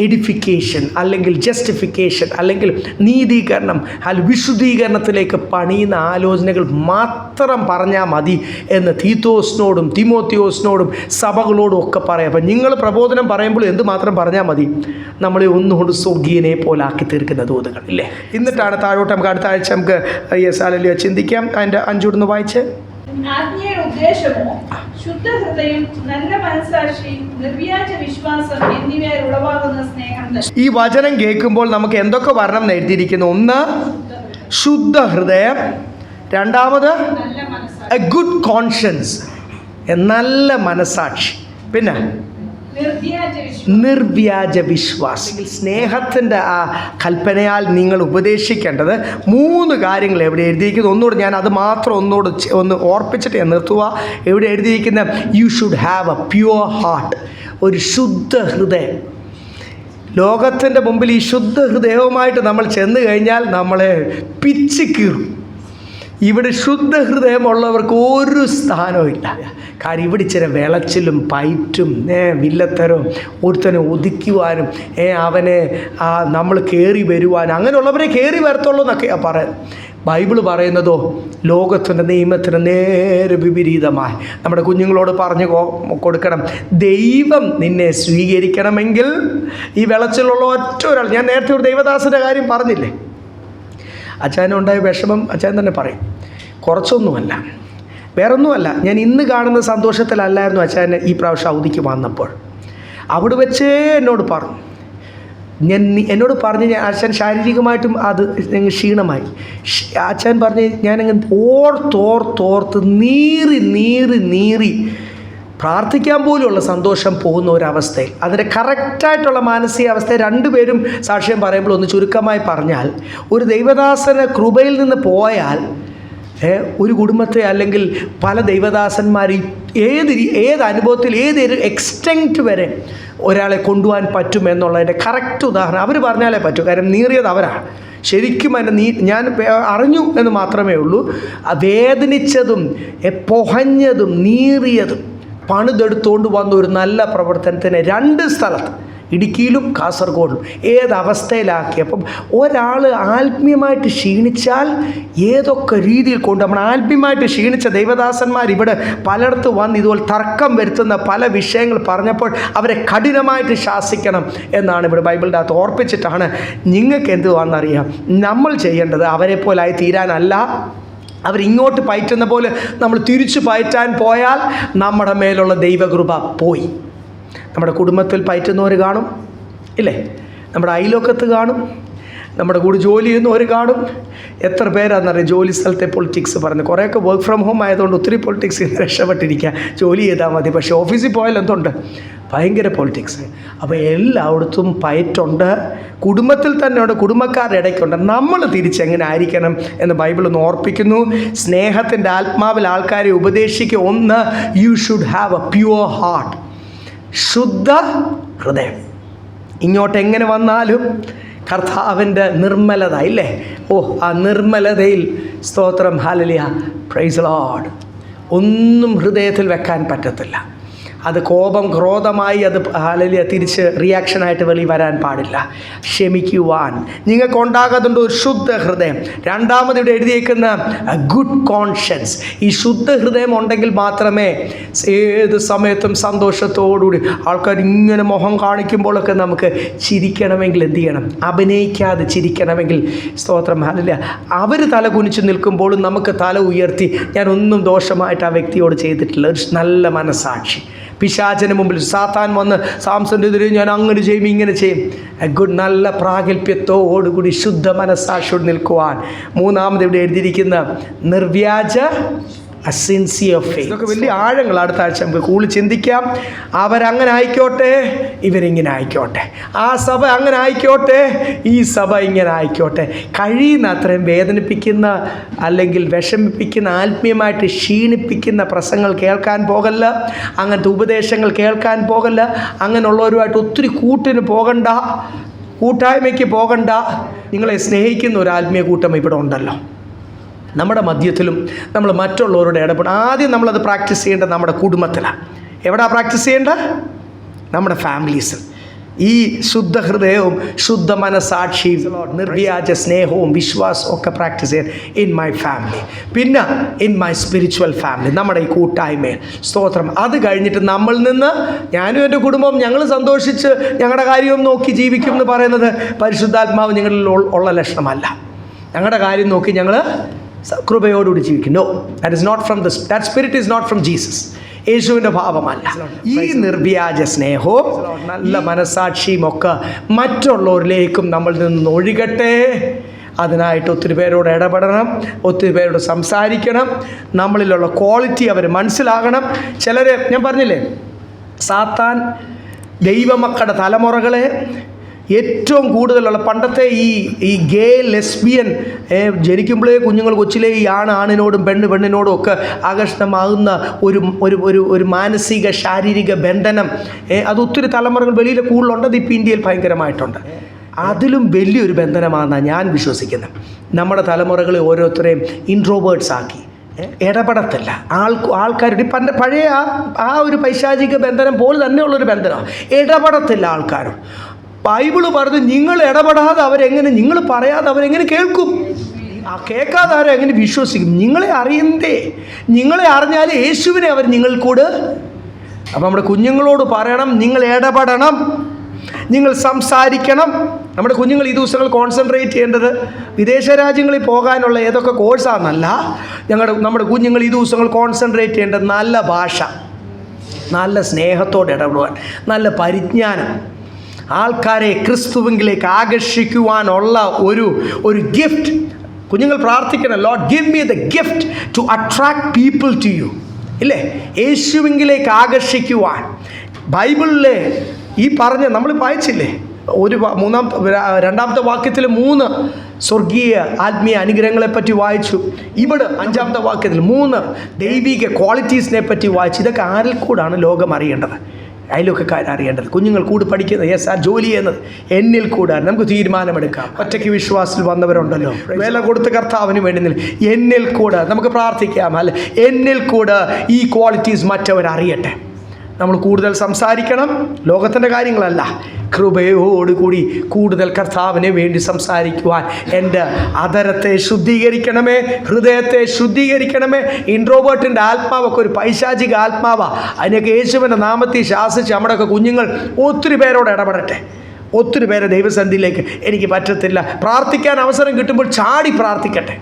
എഡിഫിക്കേഷൻ അല്ലെങ്കിൽ ജസ്റ്റിഫിക്കേഷൻ അല്ലെങ്കിൽ നീതീകരണം അല്ലെങ്കിൽ വിശുദ്ധീകരണത്തിലേക്ക് പണിയുന്ന ആലോചനകൾ മാത്രം പറഞ്ഞാൽ മതി എന്ന് തീത്തോസിനോടും തിമോത്തിയോസിനോടും സഭകളോടും ഒക്കെ പറയാം. അപ്പം നിങ്ങൾ പ്രബോധനം പറയുമ്പോൾ എന്ത് മാത്രം പറഞ്ഞാൽ മതി? നമ്മളെ ഒന്നുകൊണ്ട് സ്വർഗീയനെ പോലാക്കി തീർക്കുന്ന ദൂതകൾ ഇല്ലേ? എന്നിട്ടാണ് താഴോട്ട് നമുക്ക് അടുത്ത ആഴ്ച നമുക്ക് ചിന്തിക്കാം. അതിൻ്റെ 5 വായിച്ച്. ആജ്ഞയുടെ ഉദ്ദേശമോ ശുദ്ധഹൃദയം, നല്ല മനസ്സാക്ഷി, നിർവ്യാജ വിശ്വാസം എന്നിവയാൽ ഉളവാകുന്ന സ്നേഹം. ഈ വചനം കേൾക്കുമ്പോൾ നമുക്ക് എന്തൊക്കെ വരണം എന്ന് എഴുതിയിരിക്കുന്നു? ഒന്ന്, ശുദ്ധ ഹൃദയം. രണ്ടാമത്, എ ഗുഡ് കോൺഷ്യൻസ്, നല്ല മനസ്സാക്ഷി. പിന്നെ നിർവ്യാജ വിശ്വാസം. സ്നേഹത്തിൻ്റെ ആ കൽപ്പനയാൽ നിങ്ങൾ ഉപദേശിക്കേണ്ടത് 3 കാര്യങ്ങൾ എവിടെ എഴുതിയിരിക്കുന്നത്? ഒന്നുകൂടെ ഞാൻ അത് മാത്രം ഒന്ന് ഓർപ്പിച്ചിട്ട് ഞാൻ നിർത്തുക. എവിടെ എഴുതിയിരിക്കുന്ന? You should have A pure heart, ഒരു ശുദ്ധ ഹൃദയം. ലോകത്തിൻ്റെ മുമ്പിൽ ഈ ശുദ്ധ ഹൃദയവുമായിട്ട് നമ്മൾ ചെന്ന് കഴിഞ്ഞാൽ നമ്മളെ പിച്ച് കീറും. ഇവിടെ ശുദ്ധ ഹൃദയമുള്ളവർക്ക് ഒരു സ്ഥാനവും ഇല്ല. കാര്യം ഇവിടെ ഇച്ചിരി വിളച്ചിലും പയറ്റും വില്ലത്തരവും ഒരുത്തനെ ഒതുക്കുവാനും അവനെ നമ്മൾ കയറി വരുവാനും അങ്ങനെയുള്ളവരെ കയറി വരത്തുള്ളൂ എന്നൊക്കെയാണ് പറയുന്നത്. ബൈബിൾ പറയുന്നതോ ലോകത്തിൻ്റെ നിയമത്തിന് നേരെ വിപരീതമായി. നമ്മുടെ കുഞ്ഞുങ്ങളോട് പറഞ്ഞു കൊടുക്കണം, ദൈവം നിന്നെ സ്വീകരിക്കണമെങ്കിൽ ഈ വിളച്ചിലുള്ള ഒറ്റ ഒരാൾ. ഞാൻ നേരത്തെ ഒരു ദൈവദാസൻ്റെ കാര്യം പറഞ്ഞില്ലേ? അച്ചായനുണ്ടായ വിഷമം അച്ചായൻ തന്നെ പറയും. കുറച്ചൊന്നുമല്ല, വേറൊന്നുമല്ല. ഞാൻ ഇന്ന് കാണുന്ന സന്തോഷത്തിലല്ലായിരുന്നു അച്ചായന് ഈ പ്രാവശ്യം അവധിക്ക് വന്നപ്പോൾ. അവിടെ വെച്ചേ എന്നോട് പറഞ്ഞു, എന്നോട് പറഞ്ഞ് അച്ഛൻ ശാരീരികമായിട്ടും അത് ക്ഷീണമായി. അച്ഛൻ പറഞ്ഞ് ഞാനങ്ങ് ഓർത്തോർത്ത് നീറി പ്രാർത്ഥിക്കാൻ പോലുമുള്ള സന്തോഷം പോകുന്ന ഒരവസ്ഥയിൽ, അതിൻ്റെ കറക്റ്റായിട്ടുള്ള മാനസികാവസ്ഥ രണ്ടുപേരും സാക്ഷ്യം പറയുമ്പോൾ ഒന്ന് ചുരുക്കമായി പറഞ്ഞാൽ, ഒരു ദൈവദാസന് കൃപയിൽ നിന്ന് പോയാൽ ഒരു കുടുംബത്തെ അല്ലെങ്കിൽ പല ദൈവദാസന്മാർ ഏത് അനുഭവത്തിൽ ഏതൊരു എക്സ്റ്റെൻറ്റ് വരെ ഒരാളെ കൊണ്ടുപോകാൻ പറ്റുമെന്നുള്ളതിൻ്റെ കറക്റ്റ് ഉദാഹരണം അവർ പറഞ്ഞാലേ പറ്റൂ. കാര്യം നീറിയത് അവരാണ്. ശരിക്കും അതിൻ്റെ ഞാൻ അറിഞ്ഞു എന്ന് മാത്രമേ ഉള്ളൂ. വേദനിച്ചതും പൊഹഞ്ഞതും നീറിയതും പണിതെടുത്തുകൊണ്ട് വന്ന ഒരു നല്ല പ്രവർത്തനത്തിന് 2 സ്ഥലത്ത്, ഇടുക്കിയിലും കാസർഗോഡിലും ഏതവസ്ഥയിലാക്കി. അപ്പം ഒരാൾ ആത്മീയമായിട്ട് ക്ഷീണിച്ചാൽ ഏതൊക്കെ രീതിയിൽ കൊണ്ട് നമ്മൾ ആത്മീയമായിട്ട് ക്ഷീണിച്ച ദൈവദാസന്മാർ ഇവിടെ പലയിടത്ത് വന്ന് ഇതുപോലെ തർക്കം വരുത്തുന്ന പല വിഷയങ്ങൾ പറഞ്ഞപ്പോൾ അവരെ കഠിനമായിട്ട് ശാസിക്കണം എന്നാണ് ഇവിടെ ബൈബിളിൻ്റെ അകത്ത് ഓർപ്പിച്ചിട്ടാണ്. നിങ്ങൾക്ക് എന്തുവാണെന്നറിയാം, നമ്മൾ ചെയ്യേണ്ടത് അവരെ പോലായി തീരാനല്ല. അവരിങ്ങോട്ട് പയറ്റുന്ന പോലെ നമ്മൾ തിരിച്ചു പയറ്റാൻ പോയാൽ നമ്മുടെ മേലുള്ള ദൈവകൃപ പോയി. നമ്മുടെ കുടുംബത്തിൽ പയറ്റുന്നവർ കാണും ഇല്ലേ? നമ്മുടെ അയൽവക്കത്ത് കാണും, നമ്മുടെ കൂടെ ജോലി ചെയ്യുന്നവർ കാണും. എത്ര പേരാണെന്നറിയാം ജോലി സ്ഥലത്തെ പൊളിറ്റിക്സ് പറഞ്ഞ്. കുറേയൊക്കെ വർക്ക് ഫ്രം ഹോം ആയതുകൊണ്ട് ഒത്തിരി പൊളിറ്റിക്സിൽ നിന്ന് രക്ഷപ്പെട്ടിരിക്കുക. ജോലി ചെയ്താൽ മതി. പക്ഷേ ഓഫീസിൽ പോയാൽ എന്തുണ്ട്? ഭയങ്കര പൊളിറ്റിക്സ്. അപ്പോൾ എല്ലായിടത്തും പയറ്റുണ്ട്. കുടുംബത്തിൽ തന്നെയുണ്ട്, കുടുംബക്കാരുടെ ഇടയ്ക്കുണ്ട്. നമ്മൾ തിരിച്ചെങ്ങനെ ആയിരിക്കണം എന്ന് ബൈബിളൊന്ന് ഓർപ്പിക്കുന്നു. സ്നേഹത്തിൻ്റെ ആത്മാവിൽ ആൾക്കാരെ ഉപദേശിക്കുക. ഒന്ന്, you should have A pure heart, ശുദ്ധ ഹൃദയം. ഇങ്ങോട്ട് എങ്ങനെ വന്നാലും കർത്താവിൻ്റെ നിർമ്മലത ഇല്ലേ? ആ നിർമ്മലതയിൽ സ്തോത്രം, ഹല്ലേലൂയ, പ്രൈസ് ലോർഡ്. ഒന്നും ഹൃദയത്തിൽ വെക്കാൻ പറ്റത്തില്ല. അത് കോപം ക്രോധമായി അത് ഹല്ലേലൂയ തിരിച്ച് റിയാക്ഷനായിട്ട് വെളി വരാൻ പാടില്ല. ക്ഷമിക്കുവാൻ നിങ്ങൾക്കുണ്ടാകാതുണ്ട് ഒരു ശുദ്ധ ഹൃദയം. രണ്ടാമത് ഇവിടെ എഴുതിയേക്കുന്ന ഗുഡ് കോൺഷ്യൻസ്. ഈ ശുദ്ധ ഹൃദയം ഉണ്ടെങ്കിൽ മാത്രമേ ഏത് സമയത്തും സന്തോഷത്തോടുകൂടി ആൾക്കാർ ഇങ്ങനെ മുഖം കാണിക്കുമ്പോഴൊക്കെ നമുക്ക് ചിരിക്കണമെങ്കിൽ എന്ത് ചെയ്യണം? അഭിനയിക്കാതെ ചിരിക്കണമെങ്കിൽ സ്തോത്രം ഹല്ലേലൂയ. അവർ തല കുനിച്ച് നിൽക്കുമ്പോഴും നമുക്ക് തല ഉയർത്തി ഞാനൊന്നും ദോഷമായിട്ട് ആ വ്യക്തിയോട് ചെയ്തിട്ടില്ല, ഒരു നല്ല മനസ്സാക്ഷി. പിശാചിന് മുമ്പിൽ സാത്താൻ വന്ന് സാംസന്റെ എതിരെ ഞാൻ അങ്ങനെ ചെയ്യും ഇങ്ങനെ ചെയ്യും, ഗുഡ് നല്ല പ്രാഗൽഭ്യത്തോടുകൂടി ശുദ്ധ മനസ്സാക്ഷിയോട് നിൽക്കുവാൻ. മൂന്നാമത് ഇവിടെ എഴുതിയിരിക്കുന്ന നിർവ്യാജ സിൻസിയർ ഫെയ്ത്ത്. ഇതൊക്കെ വലിയ ആഴങ്ങൾ അടുത്ത ആഴ്ച നമുക്ക് കൂടുതൽ ചിന്തിക്കാം. അവരങ്ങനെ ആയിക്കോട്ടെ, ഇവരിങ്ങനെ ആയിക്കോട്ടെ, ആ സഭ അങ്ങനെ ആയിക്കോട്ടെ, ഈ സഭ ഇങ്ങനെ ആയിക്കോട്ടെ. കഴിയുന്ന അത്രയും വേദനിപ്പിക്കുന്ന അല്ലെങ്കിൽ വിഷമിപ്പിക്കുന്ന ആത്മീയമായിട്ട് ക്ഷീണിപ്പിക്കുന്ന പ്രസംഗങ്ങൾ കേൾക്കാൻ പോകല്ല, അങ്ങനത്തെ ഉപദേശങ്ങൾ കേൾക്കാൻ പോകല്ല, അങ്ങനെയുള്ളവരുമായിട്ട് ഒത്തിരി കൂട്ടിന് പോകണ്ട, കൂട്ടായ്മയ്ക്ക് പോകണ്ട. നിങ്ങളെ സ്നേഹിക്കുന്ന ഒരു ആത്മീയ കൂട്ടം ഇവിടെ ഉണ്ടല്ലോ നമ്മുടെ മധ്യത്തിലും. നമ്മൾ മറ്റുള്ളവരോട് ഇടപെടും. ആദ്യം നമ്മളത് പ്രാക്ടീസ് ചെയ്യേണ്ടത് നമ്മുടെ കുടുംബത്തിലാണ്. എവിടെയാണ് പ്രാക്ടീസ് ചെയ്യേണ്ടത്? നമ്മുടെ ഫാമിലീസിൽ. ഈ ശുദ്ധ ഹൃദയവും ശുദ്ധ മനസാക്ഷിയും നിർവ്യാജ സ്നേഹവും വിശ്വാസവും ഒക്കെ പ്രാക്ടീസ് ചെയ്യാൻ ഇൻ മൈ ഫാമിലി, പിന്നെ ഇൻ മൈ സ്പിരിച്വൽ ഫാമിലി, നമ്മുടെ ഈ കൂട്ടായ്മയിൽ. സ്തോത്രം. അത് കഴിഞ്ഞിട്ട് നമ്മളിൽ നിന്ന് ഞാനും എൻ്റെ കുടുംബവും ഞങ്ങൾ സന്തോഷിച്ച് ഞങ്ങളുടെ കാര്യവും നോക്കി ജീവിക്കും എന്ന് പറയുന്നത് പരിശുദ്ധാത്മാവ് ഞങ്ങളിൽ ഉള്ള ലക്ഷണമല്ല. ഞങ്ങളുടെ കാര്യം നോക്കി ഞങ്ങൾ കൃപയോടുകൂടി ജീവിക്കും. No, that is not from that spirit is not from Jesus. യേശുവിൻ്റെ ഭാവമല്ല. ഈ നിർവ്യാജ സ്നേഹവും നല്ല മനസാക്ഷിയും ഒക്കെ മറ്റുള്ളവരിലേക്കും നമ്മളിൽ നിന്ന് ഒഴുകട്ടെ. അതിനായിട്ട് ഒത്തിരി പേരോട് ഇടപെടണം, ഒത്തിരി പേരോട് സംസാരിക്കണം, നമ്മളിലുള്ള ക്വാളിറ്റി അവർ മനസ്സിലാകണം. ചിലർ ഞാൻ പറഞ്ഞില്ലേ, സാത്താൻ ദൈവമക്കളുടെ തലമുറകളെ ഏറ്റവും കൂടുതലുള്ള പണ്ടത്തെ ഈ ഗേ ലെസ്ബിയൻ ജനിക്കുമ്പോഴേ കുഞ്ഞുങ്ങൾ കൊച്ചിലെ ഈ ആണിനോടും പെണ്ണിനോടും ഒക്കെ ആകർഷണമാകുന്ന ഒരു മാനസിക ശാരീരിക ബന്ധനം അത് ഒത്തിരി തലമുറകൾ വെളിയിൽ കൂടുതലുണ്ട്. അത് ഇപ്പോൾ ഇന്ത്യയിൽ ഭയങ്കരമായിട്ടുണ്ട്. അതിലും വലിയൊരു ബന്ധനമാണെന്നാണ് ഞാൻ വിശ്വസിക്കുന്നത്. നമ്മുടെ തലമുറകളെ ഓരോരുത്തരെയും ഇൻട്രോവേർട്സ് ആക്കി, ഇടപെടത്തില്ല. ആൾക്കാരുടെ പഴയ ആ ഒരു പൈശാചിക ബന്ധനം പോലെ തന്നെയുള്ളൊരു ബന്ധനമാണ്. ഇടപെടത്തില്ല ആൾക്കാർ. ബൈബിള് പറഞ്ഞു നിങ്ങൾ ഇടപെടാതെ അവരെങ്ങനെ, നിങ്ങൾ പറയാതെ അവരെങ്ങനെ കേൾക്കും? കേൾക്കാതെ അവരെങ്ങനെ വിശ്വസിക്കും? നിങ്ങളെ അറിയണ്ടേ? നിങ്ങളെ അറിഞ്ഞാൽ യേശുവിനെ അവർ നിങ്ങൾക്കൂട്. അപ്പം നമ്മുടെ കുഞ്ഞുങ്ങളോട് പറയണം, നിങ്ങൾ ഇടപെടണം, നിങ്ങൾ സംസാരിക്കണം. നമ്മുടെ കുഞ്ഞുങ്ങൾ ഈ ദിവസങ്ങൾ കോൺസെൻട്രേറ്റ് ചെയ്യേണ്ടത് വിദേശ രാജ്യങ്ങളിൽ പോകാനുള്ള ഏതൊക്കെ കോഴ്സാണെന്നല്ല, നമ്മുടെ കുഞ്ഞുങ്ങൾ ഈ ദിവസങ്ങൾ കോൺസെൻട്രേറ്റ് ചെയ്യേണ്ടത് നല്ല ഭാഷ, നല്ല സ്നേഹത്തോടെ ഇടപെടുവാൻ, നല്ല പരിജ്ഞാനം, ആൾക്കാരെ ക്രിസ്തുവിലേക്ക് ആകർഷിക്കുവാനുള്ള ഒരു ഗിഫ്റ്റ്. കുഞ്ഞുങ്ങൾ പ്രാർത്ഥിക്കണം, Lord give me the gift to attract people to you. ഇല്ലേ? യേശുവിലേക്ക് ആകർഷിക്കുവാൻ. ബൈബിളിലെ ഈ പറഞ്ഞ നമ്മൾ വായിച്ചില്ലേ, രണ്ടാമത്തെ വാക്യത്തിൽ 3 സ്വർഗീയ ആത്മീയ അനുഗ്രഹങ്ങളെപ്പറ്റി വായിച്ചു. ഇവിടെ 5-ാമത്തെ വാക്യത്തിൽ 3 ദൈവിക ക്വാളിറ്റീസിനെ പറ്റി വായിച്ചു. ഇതൊക്കെ ആരിൽ കൂടാണ് ലോകം അറിയേണ്ടത്? അയൽവക്കക്കാരറിയേണ്ടത്. കുഞ്ഞുങ്ങൾ കൂടി പഠിക്കുന്നത്, യെസ്, ആ ജോലി ചെയ്യുന്നത് എന്നിൽ കൂടാൻ നമുക്ക് തീരുമാനമെടുക്കാം. ഒറ്റയ്ക്ക് വിശ്വാസത്തിൽ വന്നവരുണ്ടല്ലോ, വില കൊടുത്ത് കർത്താവിന് വേണ്ടി എന്നിൽ കൂടെ നമുക്ക് പ്രാർത്ഥിക്കാം. അല്ല, എന്നിൽ കൂടെ ഈ ക്വാളിറ്റീസ് മറ്റവരറിയട്ടെ. നമ്മൾ കൂടുതൽ സംസാരിക്കണം, ലോകത്തിൻ്റെ കാര്യങ്ങളല്ല, കൃപയോടുകൂടി കൂടുതൽ കർത്താവിനെ വേണ്ടി സംസാരിക്കുവാൻ. എൻ്റെ അധരത്തെ ശുദ്ധീകരിക്കണമേ, ഹൃദയത്തെ ശുദ്ധീകരിക്കണമേ. ഇൻട്രോവേർട്ടിൻ്റെ ആത്മാവൊക്കെ ഒരു പൈശാചിക ആത്മാവാണ്. അതിനൊക്കെ യേശുവിൻ്റെ നാമത്തിൽ ശാസിച്ച് നമ്മുടെയൊക്കെ കുഞ്ഞുങ്ങൾ ഒത്തിരി പേരോട് ഇടപെടട്ടെ. ഒത്തിരി പേരെ ദൈവസന്നിധിയിലേക്ക് എനിക്ക് പറ്റത്തില്ല, പ്രാർത്ഥിക്കാൻ അവസരം കിട്ടുമ്പോൾ ചാടി പ്രാർത്ഥിക്കട്ടെ.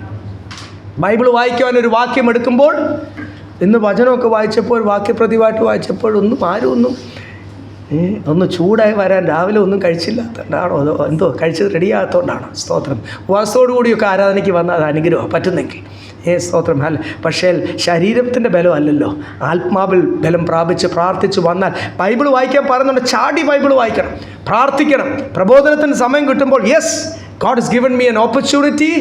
ബൈബിൾ വായിക്കുവാൻ ഒരു വാക്യം എടുക്കുമ്പോൾ, ഇന്ന് വചനമൊക്കെ വായിച്ചപ്പോൾ വാക്യപ്രതിവായിട്ട് വായിച്ചപ്പോൾ ആരും ഒന്ന് ചൂടായി വരാൻ രാവിലെ ഒന്നും കഴിച്ചില്ലാത്തതുകൊണ്ടാണോ അതോ എന്തോ കഴിച്ചത് റെഡിയാകാത്തതുകൊണ്ടാണോ? സ്തോത്രം. ഉപവാസത്തോടുകൂടിയൊക്കെ ആരാധനയ്ക്ക് വന്നാൽ അത് അനുഗ്രഹം പറ്റുന്നെങ്കിൽ സ്തോത്രം. അല്ല, പക്ഷേ ശരീരത്തിൻ്റെ ബലം അല്ലല്ലോ, ആത്മാവിൽ ബലം പ്രാപിച്ച് പ്രാർത്ഥിച്ച് വന്നാൽ ബൈബിൾ വായിക്കാൻ പറയുന്നുണ്ട്, ചാടി ബൈബിൾ വായിക്കണം, പ്രാർത്ഥിക്കണം. പ്രബോധനത്തിന് സമയം കിട്ടുമ്പോൾ yes, God has given me an opportunity.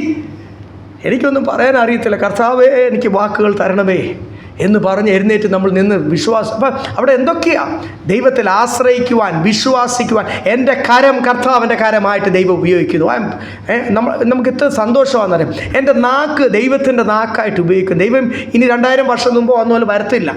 എനിക്കൊന്നും പറയാൻ അറിയത്തില്ല, കർത്താവേ എനിക്ക് വാക്കുകൾ തരണമേ എന്ന് പറഞ്ഞ് എഴുന്നേറ്റ് നമ്മൾ നിന്ന് വിശ്വാസം. അപ്പം അവിടെ എന്തൊക്കെയാണ്? ദൈവത്തിൽ ആശ്രയിക്കുവാൻ, വിശ്വാസിക്കുവാൻ. എൻ്റെ കരം കർത്താവിൻ്റെ കരമായിട്ട് ദൈവം ഉപയോഗിക്കുന്നു. നമുക്ക് ഇത്ര സന്തോഷമാണെന്നറിയാം. എൻ്റെ നാക്ക് ദൈവത്തിൻ്റെ നാക്കായിട്ട് ഉപയോഗിക്കും. ദൈവം ഇനി 2000 വർഷം മുമ്പ് വന്നപോലെ വരത്തില്ല.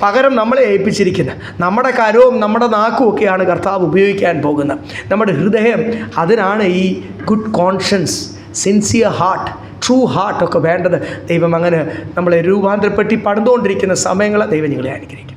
പകരം നമ്മളെ ഏൽപ്പിച്ചിരിക്കുന്നത് നമ്മുടെ കരവും നമ്മുടെ നാക്കും ഒക്കെയാണ് കർത്താവ് ഉപയോഗിക്കാൻ പോകുന്നത്. നമ്മുടെ ഹൃദയം, അതിനാണ് ഈ good conscience, sincere heart, true ഹാർട്ടൊക്കെ വേണ്ടത്. ദൈവം അങ്ങനെ നമ്മളെ രൂപാന്തരപ്പെട്ടി പണിതുകൊണ്ടിരിക്കുന്ന സമയങ്ങൾ ദൈവം നിങ്ങളെ അനുഗ്രഹിക്കും.